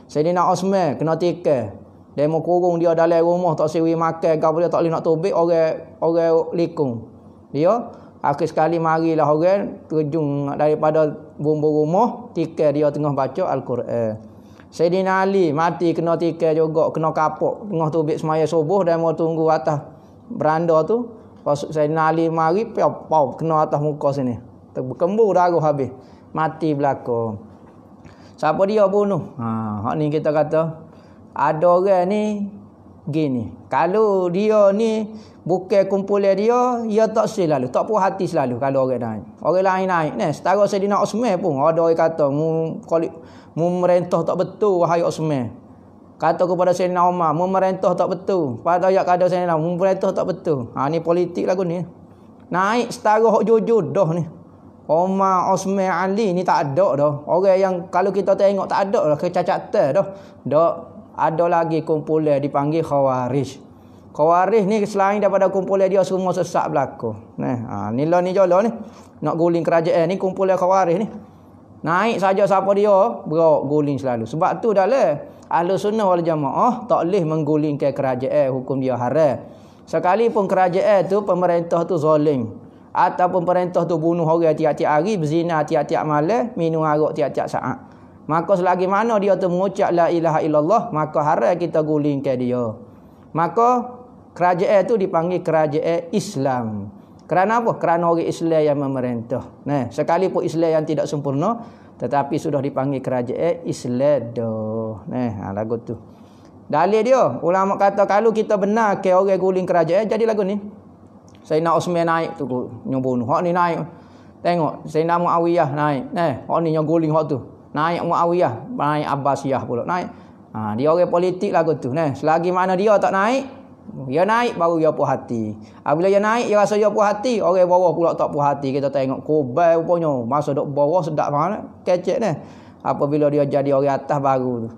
A: Sayyidina Osman kena tikar. Dia mau kurung dia dalam rumah, tak sewi makan, kau dia tak boleh nak tobek, orang likung. Dia akhir sekali marilah orang terjun daripada bumbu rumah, tikar dia tengah baca Al-Quran. Sayyidina Ali mati kena tikar juga, kena kapok tengah tobek semaya subuh dan mau tunggu atas beranda tu. Pas Sayyidina Ali mari pau kena atas muka sini. Berkembur darah habis. Mati belaka. Siapa dia bunuh? Hak ni kita kata ada orang ni gini. Kalau dia ni bukan kumpulan dia tak selalu, tak puas hati selalu kalau orang naik. Orang lain naik. Setara Sayyidina Osman pun ada orang kata mu merentah tak betul wahai Osman. Kata kepada Sayyidina Umar, mu merentah tak betul. Pada ayat kata Sayyidina mu merentah tak betul. Ni politik lagu ni. Naik setara hak jujur dah ni. Omar, Osman, Ali ni tak ada dah. Orang yang kalau kita tengok tak ada dah kecacatan dah. Dak ada lagi kumpulan dipanggil Khawarij. Khawarij ni selain daripada kumpulan dia semua sesat belaka. Nah, ni lah ni jolo ni. Nak guling kerajaan ni kumpulan Khawarij ni. Naik saja siapa dia, berak guling selalu. Sebab tu dalam Ahlus Sunnah wal Jamaah tak boleh menggulingkan kerajaan, hukum dia haram. Sekalipun kerajaan tu pemerintah tu zalim ataupun pemerintah tu bunuh orang tiap-tiap hari, berzina tiap-tiap malam, minum arak tiap-tiap saat. Maka selagi mana dia tu mengucap la ilaha illallah, maka haram kita gulingkan dia. Maka kerajaan tu dipanggil kerajaan Islam. Kerana apa? Kerana orang Islam yang memerintah. Nah, sekalipun Islam yang tidak sempurna, tetapi sudah dipanggil kerajaan Islam dah. Nah, lagu tu. Dalil dia, ulama kata kalau kita benar ke orang guling kerajaan, jadi lagu ni. Sayyidina Osman naik tu nyobunuh. Hak ni naik. Tengok, Sayyidina Muawiyah naik. Hak ni nyoguling hak tu. Naik Muawiyah, naik Abbasiyah pula naik. Dia orang politik lagu tu. Selagi mana dia tak naik, dia naik baru dia puas hati. Apabila dia naik, dia rasa dia puas hati. Orang bawah pula tak puas hati. Kita tengok kobai rupanya. Masa duk bawah sedap mana. Kecek ni. Apabila dia jadi orang atas baru tu.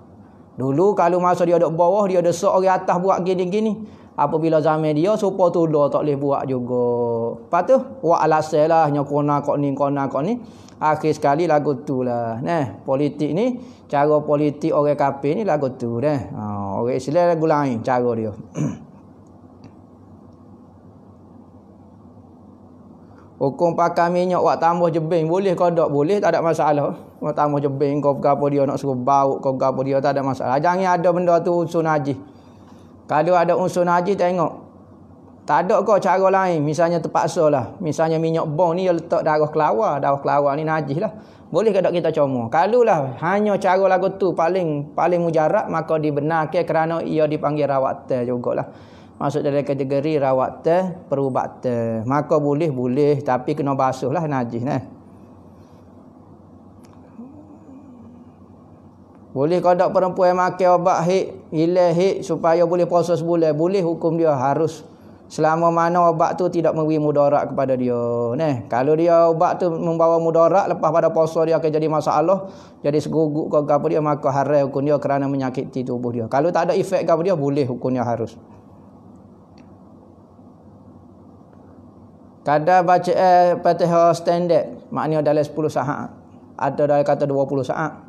A: Dulu kalau masa dia duk bawah, dia desak orang atas buat gini-gini. Apabila zaman dia, supaya tular tak boleh buat juga. Lepas tu, buat alasan lah. Nyokona kok ni, kona kok ni. Akhir sekali lagu tu lah. Politik ni, cara politik orang kafir ni lagu tu. Orang Islam lagu lain cara dia. Hukum pakai minyak wak tambah jebing boleh kau tak boleh, tak ada masalah. Wak tambah jebing kau gapo dia nak suruh bau kau gapo dia tak ada masalah. Jangan ada benda tu unsur najis. Kalau ada unsur najis tengok. Tak ada kau cara lain, misalnya terpaksa lah. Misalnya minyak bong ni dia letak darah kelawar ni najis lah. Boleh ke tak kita comot? Kalau lah hanya cara lagu tu paling mujarab, maka dibenarkan kerana ia dipanggil rawatan jugalah. Masuk dalam kategori rawatan perubatan. Maka boleh tapi kena basuh lah najis nah. Boleh kodok perempuan makan obat hik, hilang hik supaya boleh puasa sebulan. Boleh, hukum dia harus selama mana obat tu tidak memberi mudarat kepada dia. Kalau dia obat tu membawa mudarat, lepas pada puasa dia akan jadi masalah, jadi seguguk ke apa dia, maka haram hukum dia kerana menyakiti tubuh dia. Kalau tak ada efek kepada dia, boleh hukumnya harus. Kadar baca Fatihah standard, maknanya dalam 10 saat. Ada dalam kata 20 saat.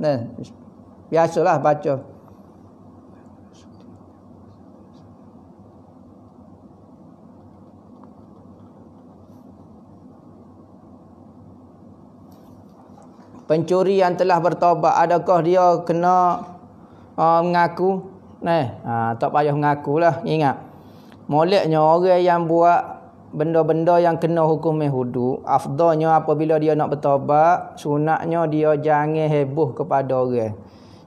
A: Biasalah baca. Pencuri yang telah bertaubat, adakah dia kena mengaku? Tak payah mengakulah. Ingat, moleknya orang yang buat benda-benda yang kena hukum hudud, afdalnya apabila dia nak bertaubat, sunatnya dia jangan heboh kepada orang.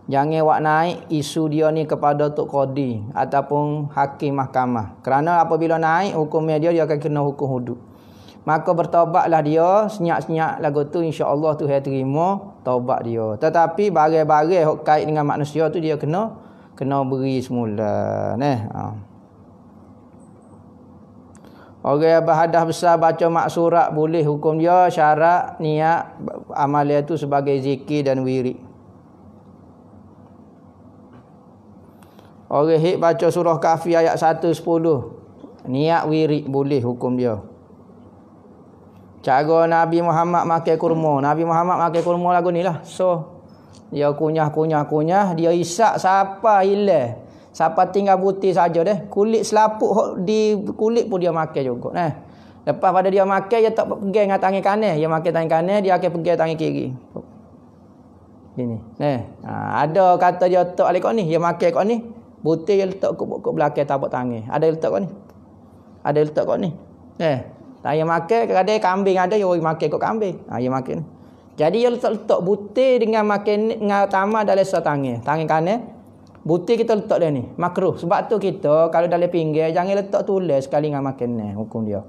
A: Jangan wak naik isu dia ni kepada Tok Qadi ataupun hakim mahkamah. Kerana apabila naik hukumnya dia akan kena hukum hudud. Maka bertaubatlah dia, senyap-senyap lagu tu, insya-Allah Tuhan terima taubat dia. Tetapi barang-barang hok kait dengan manusia tu dia kena beri semula. Orang yang berhadas besar baca maksurat boleh, hukum dia syarat niat amalan itu sebagai zikir dan wirid. Orang hik baca surah Kahfi ayat 1-10 niat wirid boleh, hukum dia. Cara Nabi Muhammad makan kurma. Nabi Muhammad makan kurma lagu ni lah. So dia kunyah, dia isap siapa hilang. Siapa tinggal butir saja deh. Kulit selaput di kulit pun dia makan juga. Lepas pada dia makan, dia tak pegang dengan tangan kanan. Dia makan tangan kanan, dia akan pegang tangan kiri. Ini. Ada kata dia letak alik kau ni, dia makan kau ni. Butir dia letak ke belakang tapak tangan. Ada letak kau ni. Ada letak kau ni. Dia makan, kadang kambing ada, dia makan kau kambing. Dia makan. Jadi dia letak butir dengan makan dengan tamar dalam tangan. Tangan kanan. Butir kita letak dia ni. Makruh. Sebab tu kita kalau dalam pinggir jangan letak tulis sekali dengan makanan. Hukum dia.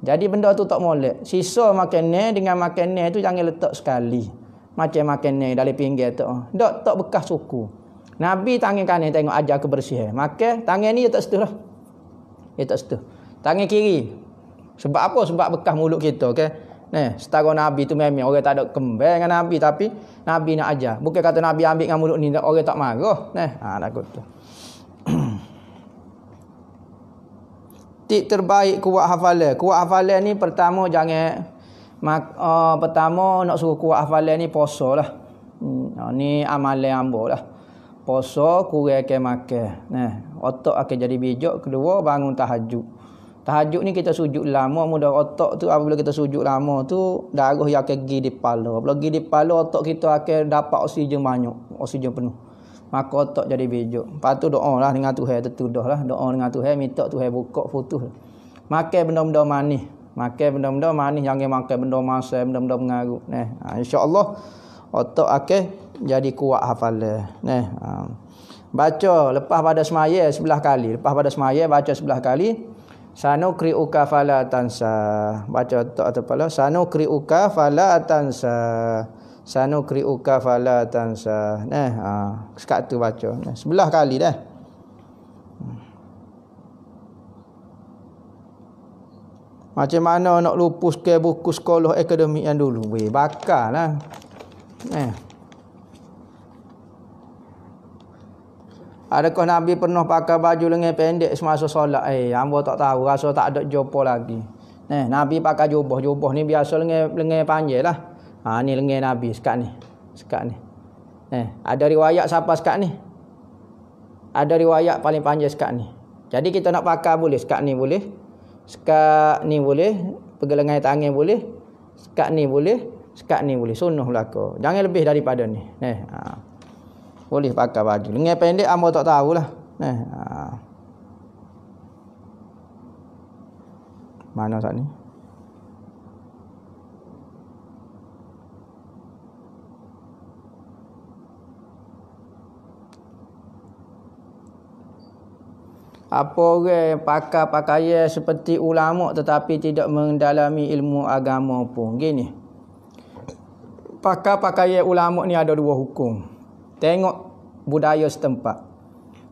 A: Jadi benda tu tak molek. Sisa makanan dengan makanan tu jangan letak sekali. Macam makanan dalam pinggir tu. Tak bekas suku. Nabi tangan kanan tengok ajar kebersihan. Makan tangan ni dia tak setuh lah. Dia tak setuh. Tangan kiri. Sebab apa? Sebab bekas mulut kita. Okay? Setara Nabi tu memang orang tak ada kembang dengan Nabi, tapi Nabi nak ajar. Bukan kata Nabi ambil dengan mulut ni orang tak marah. Takut tu. Tip terbaik kuat hafalan. Kuat hafalan ni pertama pertama nak suruh kuat hafalan ni puasa lah. Ni amalan hamba lah. Puasa kurangkan makan. Otak akan jadi bijak. Kedua, bangun tahajud. Tahajud ni kita sujud lama, mudah otak tu apabila kita sujud lama tu darah yang akan pergi di kepala. Apabila pergi di kepala, otak kita akan dapat oksigen banyak, oksigen penuh. Maka otak jadi bijak. Lepas tu doa lah dengan Tuhan, tertuduh lah. Doa dengan Tuhan, minta Tuhan buka futuh. Makan benda-benda manis. Makan benda-benda manis, jangan makan benda masak, benda-benda mengarut. InsyaAllah otak akan jadi kuat hafalan. Baca lepas pada semaya 11 kali. Lepas pada semaya baca 11 kali. Sanukri'uka fala tansa. Baca otak atau kepala. Sanukri'uka fala tansa. Sanukri'uka fala tansa. Sekat tu baca. 11 kali dah. Macam mana nak lupuskan buku sekolah akademik yang dulu? Bakar lah. Adakah Nabi pernah pakai baju lengan pendek semasa solat? Hamba tak tahu. Rasa tak ada jumpa lagi. Nabi pakai jubah. Jubah ni biasa lengan panjang lah. Ni lengan Nabi sekat ni. Ada riwayat siapa sekat ni? Ada riwayat paling panjang sekat ni. Jadi kita nak pakai boleh. Sekat ni boleh. Sekat ni boleh. Pergelengan tangan boleh. Sekat ni boleh. Sekat ni boleh. Sunnah belaka. Jangan lebih daripada ni. Boleh pakai baju. Lengan pendek hamba tak tahulah. Mana saat ni? Apa orang pakai pakaian seperti ulama tetapi tidak mendalami ilmu agama pun. Gini. Pakai pakaian ulama ni ada dua hukum. Tengok budaya setempat.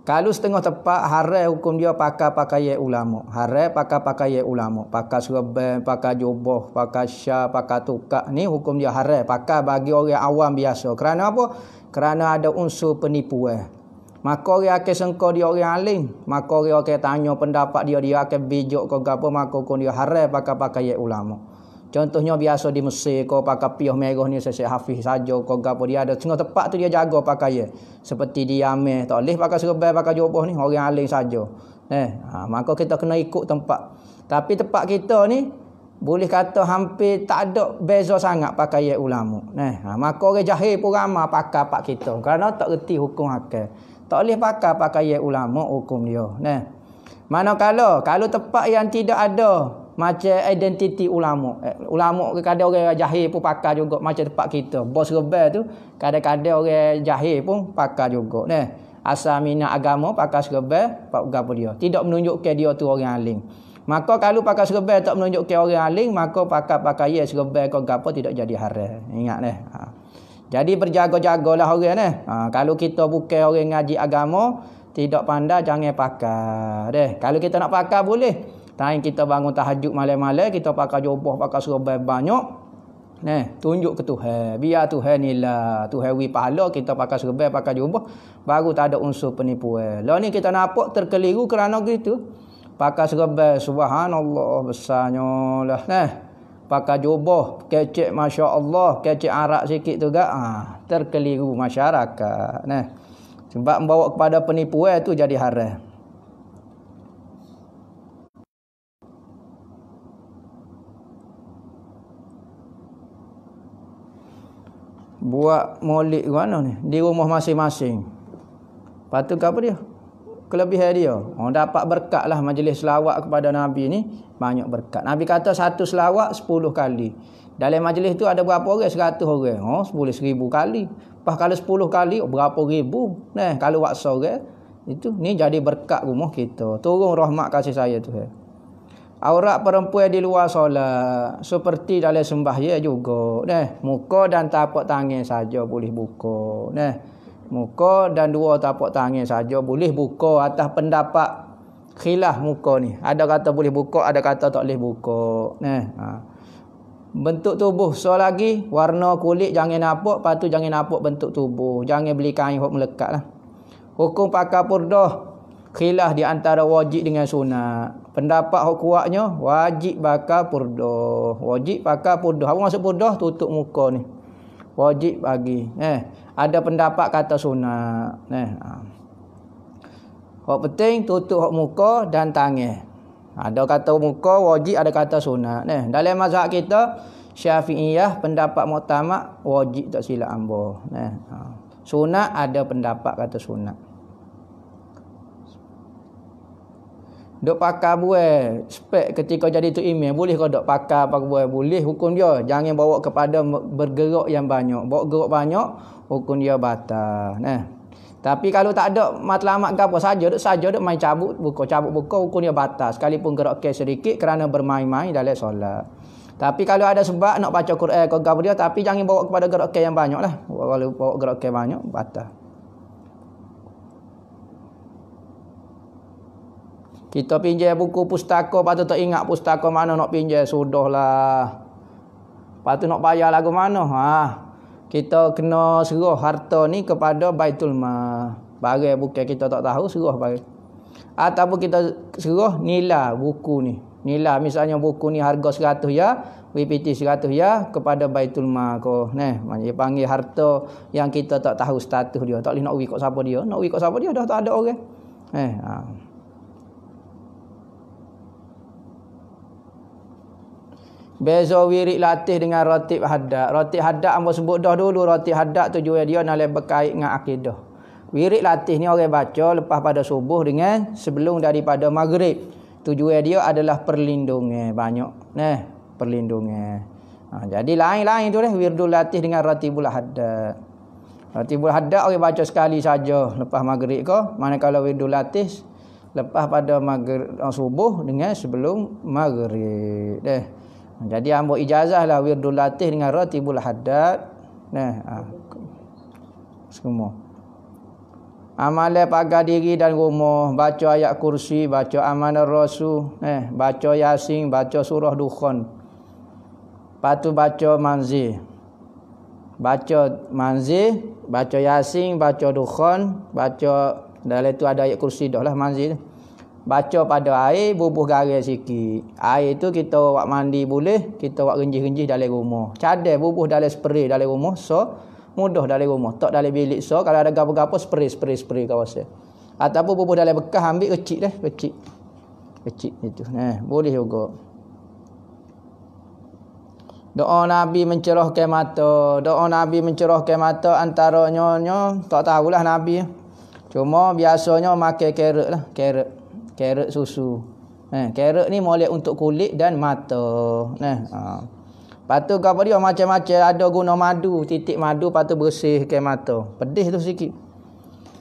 A: Kalau setengah tempat haram hukum dia pakai pakaian ulama. Haram pakai pakaian ulama. Pakai serban, pakai jubah, pakai syal, pakai tukak. Ni hukum dia haram. Pakai bagi orang awam biasa. Kerana apa? Kerana ada unsur penipuan. Maka orang akan sangka dia orang alim. Maka orang akan tanya pendapat dia akan bijak ke apa. Maka hukum dia haram pakai pakaian ulama. Contohnya biasa di Mesir kau pakai piah merah ni sesuai hafiz saja kau gapo dia ada setengah tempat tu dia jaga pakaian. Seperti di Yaman tak boleh pakai serban pakai jubah ni orang alim saja. Maka kita kena ikut tempat. Tapi tempat kita ni boleh kata hampir tak ada beza sangat pakaian ulama. Maka orang jahil pun ramai pakai pak kita kerana tak reti hukum hakal. Tak boleh pakai pakaian ulama hukum dia. Manakala kalau tempat yang tidak ada macam identiti ulama. Ulama kadang orang jahil pun pakai juga macam tempat kita. Bos rebel tu kadang-kadang orang jahil pun pakai juga. Asal minat agama pakai serban pak gapo dia. Tidak menunjukkan dia tu orang alim. Maka kalau pakai serban tak menunjukkan orang alim, maka pakai pakaian serban kau gapo tidak jadi haram. Ingat Jadi berjaga-jagalah orang kalau kita bukan orang ngaji agama, tidak pandai jangan pakai. Kalau kita nak pakai boleh. Time kita bangun tahajud malam-malam, kita pakai jubah, pakai serban banyak. Tunjuk ke Tuhan. Biar Tuhan nilai. Tuhan wi pahala, kita pakai serban, pakai jubah. Baru tak ada unsur penipuan. Lah ni kita nampak terkeliru kerana gitu. Pakai serban, subhanallah, besarnya lah. Pakai jubah, kecek Masya Allah, kecek arak sikit tu gak. Terkeliru masyarakat. Sebab membawa kepada penipuan tu jadi haram. Buat maulid mana ni di rumah masing-masing. Lepas tu apa dia? Kelebihan dia. Dapat berkat lah majlis selawat kepada Nabi ni. Banyak berkat. Nabi kata satu selawat 10 kali. Dalam majlis tu ada berapa orang? 100 orang. 10,000 kali. Lepas kalau 10 kali berapa ribu. Kalau waksa orang itu ni jadi berkat rumah kita. Turun rahmat kasih saya tu. Aurat perempuan di luar solat seperti dalam sembahyang juga. Muka dan tapak tangan saja boleh buka. Muka dan dua tapak tangan saja boleh buka atas pendapat khilaf muka ni. Ada kata boleh buka, ada kata tak boleh buka. Bentuk tubuh. So lagi warna kulit jangan nampak, lepas tu jangan nampak bentuk tubuh. Jangan beli kain hok melekat lah. Hukum pakai purdah. Khilaf di antara wajib dengan sunat. Pendapat hok kuatnya wajib pakai purdah. Wajib pakai purdah. Apa maksud purdah? Tutup muka ni. Wajib bagi. Ada pendapat kata sunat. Hok penting tutup hok muka dan tangan. Ada kata muka wajib, ada kata sunat. Dalam mazhab kita Syafi'iyah pendapat muktamad wajib tak silap hamba. Sunat ada pendapat kata sunat. Dok pakai buai spek ketika jadi tu email boleh kau dok pakai buai boleh, hukum dia jangan bawa kepada bergerak yang banyak. Bawa gerak banyak hukum dia batal. Tapi kalau tak ada matlamat ke apa saja dok main cabut buka hukum dia batal sekalipun gerak ke sedikit kerana bermain-main dalam solat. Tapi kalau ada sebab nak baca Quran ke apa dia tapi jangan bawa kepada gerak ke yang banyaklah. Kalau bawa gerak ke banyak batal. Kita pinjam buku pustaka patut tak ingat pustaka mana nak pinjam sudahlah. Patut nak bayar lagu mana? Kita kena serah harta ni kepada Baitul Mal. Barang bukan kita tak tahu serah barang. Ataupun kita serah nilai buku ni. Nilai misalnya buku ni harga 100 ya, WPT 100 ya kepada Baitul Mal ko. Dia panggil harta yang kita tak tahu status dia. Tak boleh nak ikut siapa dia. Nak ikut siapa dia dah tak ada orang. Beza wirid latih dengan ratib haddad. Ratib haddad hamba sebut dah dulu. Ratib haddad tujuan dia nak berkait dengan akidah. Wirid latih ni orang baca lepas pada subuh dengan sebelum daripada maghrib. Tujuan dia adalah perlindungan. Banyak. Perlindungan. Jadi lain-lain tu wirdul latih dengan ratibul haddad. Ratibul haddad orang baca sekali saja lepas maghrib ke. Manakala wirdul latih lepas pada maghrib subuh dengan sebelum maghrib. Jadi ambil ijazah lah wirdul latih dengan ratibul haddad. Semua. Amalan pagar diri dan rumah, baca ayat kursi, baca amanah rasul, baca yasin, baca surah dukhan. Patu baca manzil. Baca manzil, baca yasin, baca dukhan, baca dalam tu ada ayat kursi dah lah manzil. Baca pada air, bubuh garam sikit. Air tu kita buat mandi boleh, kita buat genjih-genjih dalam rumah. Cadai bubuh dalam spray dalam rumah, so mudah dalam rumah. Tak dalam bilik, so kalau ada gapo-gapo spray kawasan. Ataupun bubuh dalam bekas, ambil kecil kecil itu. Boleh juga. Doa Nabi mencerahkan mata. Doa Nabi mencerahkan mata antaranya tak tahulah Nabi. Cuma biasanya makan carrot lah, carrot susu. Carrot ni molek untuk kulit dan mata. Lepas tu apa dia macam-macam ada guna madu, titik madu lepas tu bersihkan mata. Pedih tu sikit.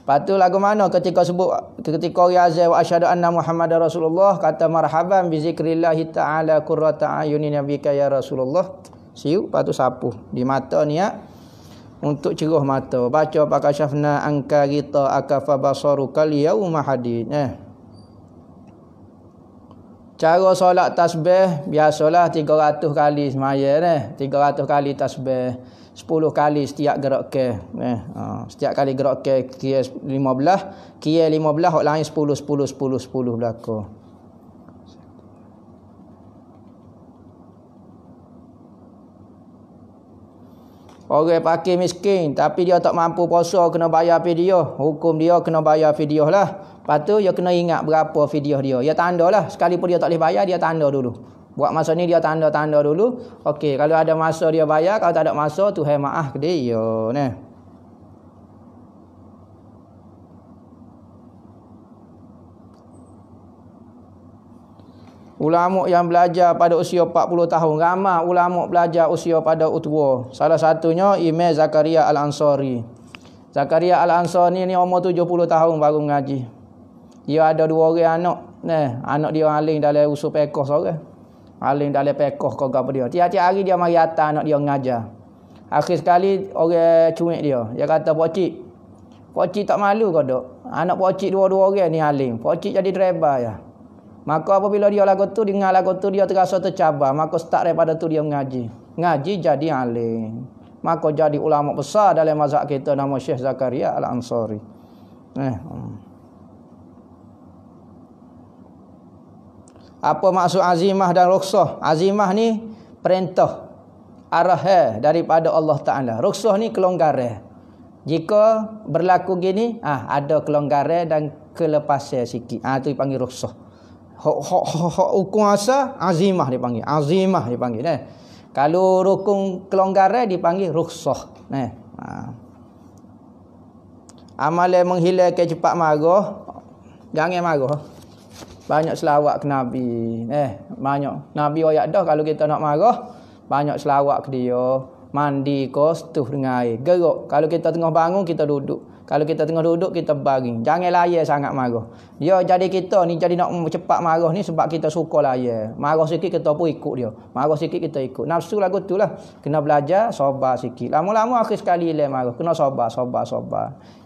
A: Lepas tu lagu mana ketika orang azan wa asyhadu anna Muhammadar Rasulullah kata marhaban bi zikrillah taala qurrata ayunin nabika ya Rasulullah. Siu lepas tu sapu di mata niat untuk cerah mata. Baca pakashafna angka kita akafa basarukal yauma hadid. Cara solat tasbih biasalah 300 kali semaya 300 kali tasbih 10 kali setiap gerak ke. Setiap kali gerak ke kira 15, kira 15 hak lain 10 belaka. Orang pakai miskin tapi dia tak mampu puasa kena bayar fidyah. Hukum dia kena bayar fidyah lah. Lepas tu dia kena ingat berapa fidyah dia. Dia tanda lah. Sekalipun dia tak boleh bayar, dia tanda dulu. Buat masa ni dia tanda-tanda dulu. Okey, kalau ada masa dia bayar, kalau tak ada masa Tuhan maaf ke dia. Ulama yang belajar pada usia 40 tahun. Ramai ulama belajar usia pada tua. Salah satunya Imam Zakaria Al-Ansari. Zakaria Al-Ansari ni umur 70 tahun baru mengaji. Dia ada 2 orang anak. Anak dia aling dalam usul pekoh seorang. Aling dalam pekoh kau apa dia. Tiap-tiap hari dia mari atas anak dia mengajar. Akhir sekali orang cuik dia. Dia kata, Pak Cik tak malu kau dok. Anak Pak Cik 2 orang ni aling. Pak Cik jadi driver ya. Maka apabila dia lagu tu, dengar lagu tu dia terasa tercabar. Maka start daripada tu dia mengaji. ngaji jadi alim. Maka jadi ulama besar dalam mazhab kita nama Syekh Zakaria Al-Ansari. Apa maksud azimah dan rukhsah? Azimah ni perintah, arah daripada Allah Ta'ala. Rukhsah ni kelonggaran. Jika berlaku gini, ada kelonggaran dan kelepasan sikit. Tu dipanggil rukhsah. Hukum asal azimah dipanggil. Azimah dipanggil. Kalau rukun kelonggaran dipanggil rukhsah. Amalan menghilangkan cepat marah, jangan marah. Banyak selawat ke Nabi. Banyak Nabi ayat dah kalau kita nak marah, banyak selawat ke dia. Mandi ke setuh dengan air. Gerak. Kalau kita tengah bangun, kita duduk. Kalau kita tengah duduk, kita baring. Jangan layan sangat marah. Dia jadi kita ni, jadi nak cepat marah ni sebab kita suka layan. Marah sikit, kita pun ikut dia. Marah sikit, kita ikut. Nafsu lagu tu lah. Kena belajar, sabar sikit. Lama-lama akhir sekali hilang marah. Kena sabar.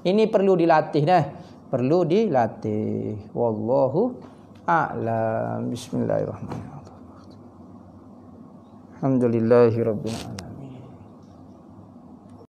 A: Ini perlu dilatih dah. Perlu dilatih. Wallahu a'lam. Bismillahirrahmanirrahim. Alhamdulillahirabbil alamin.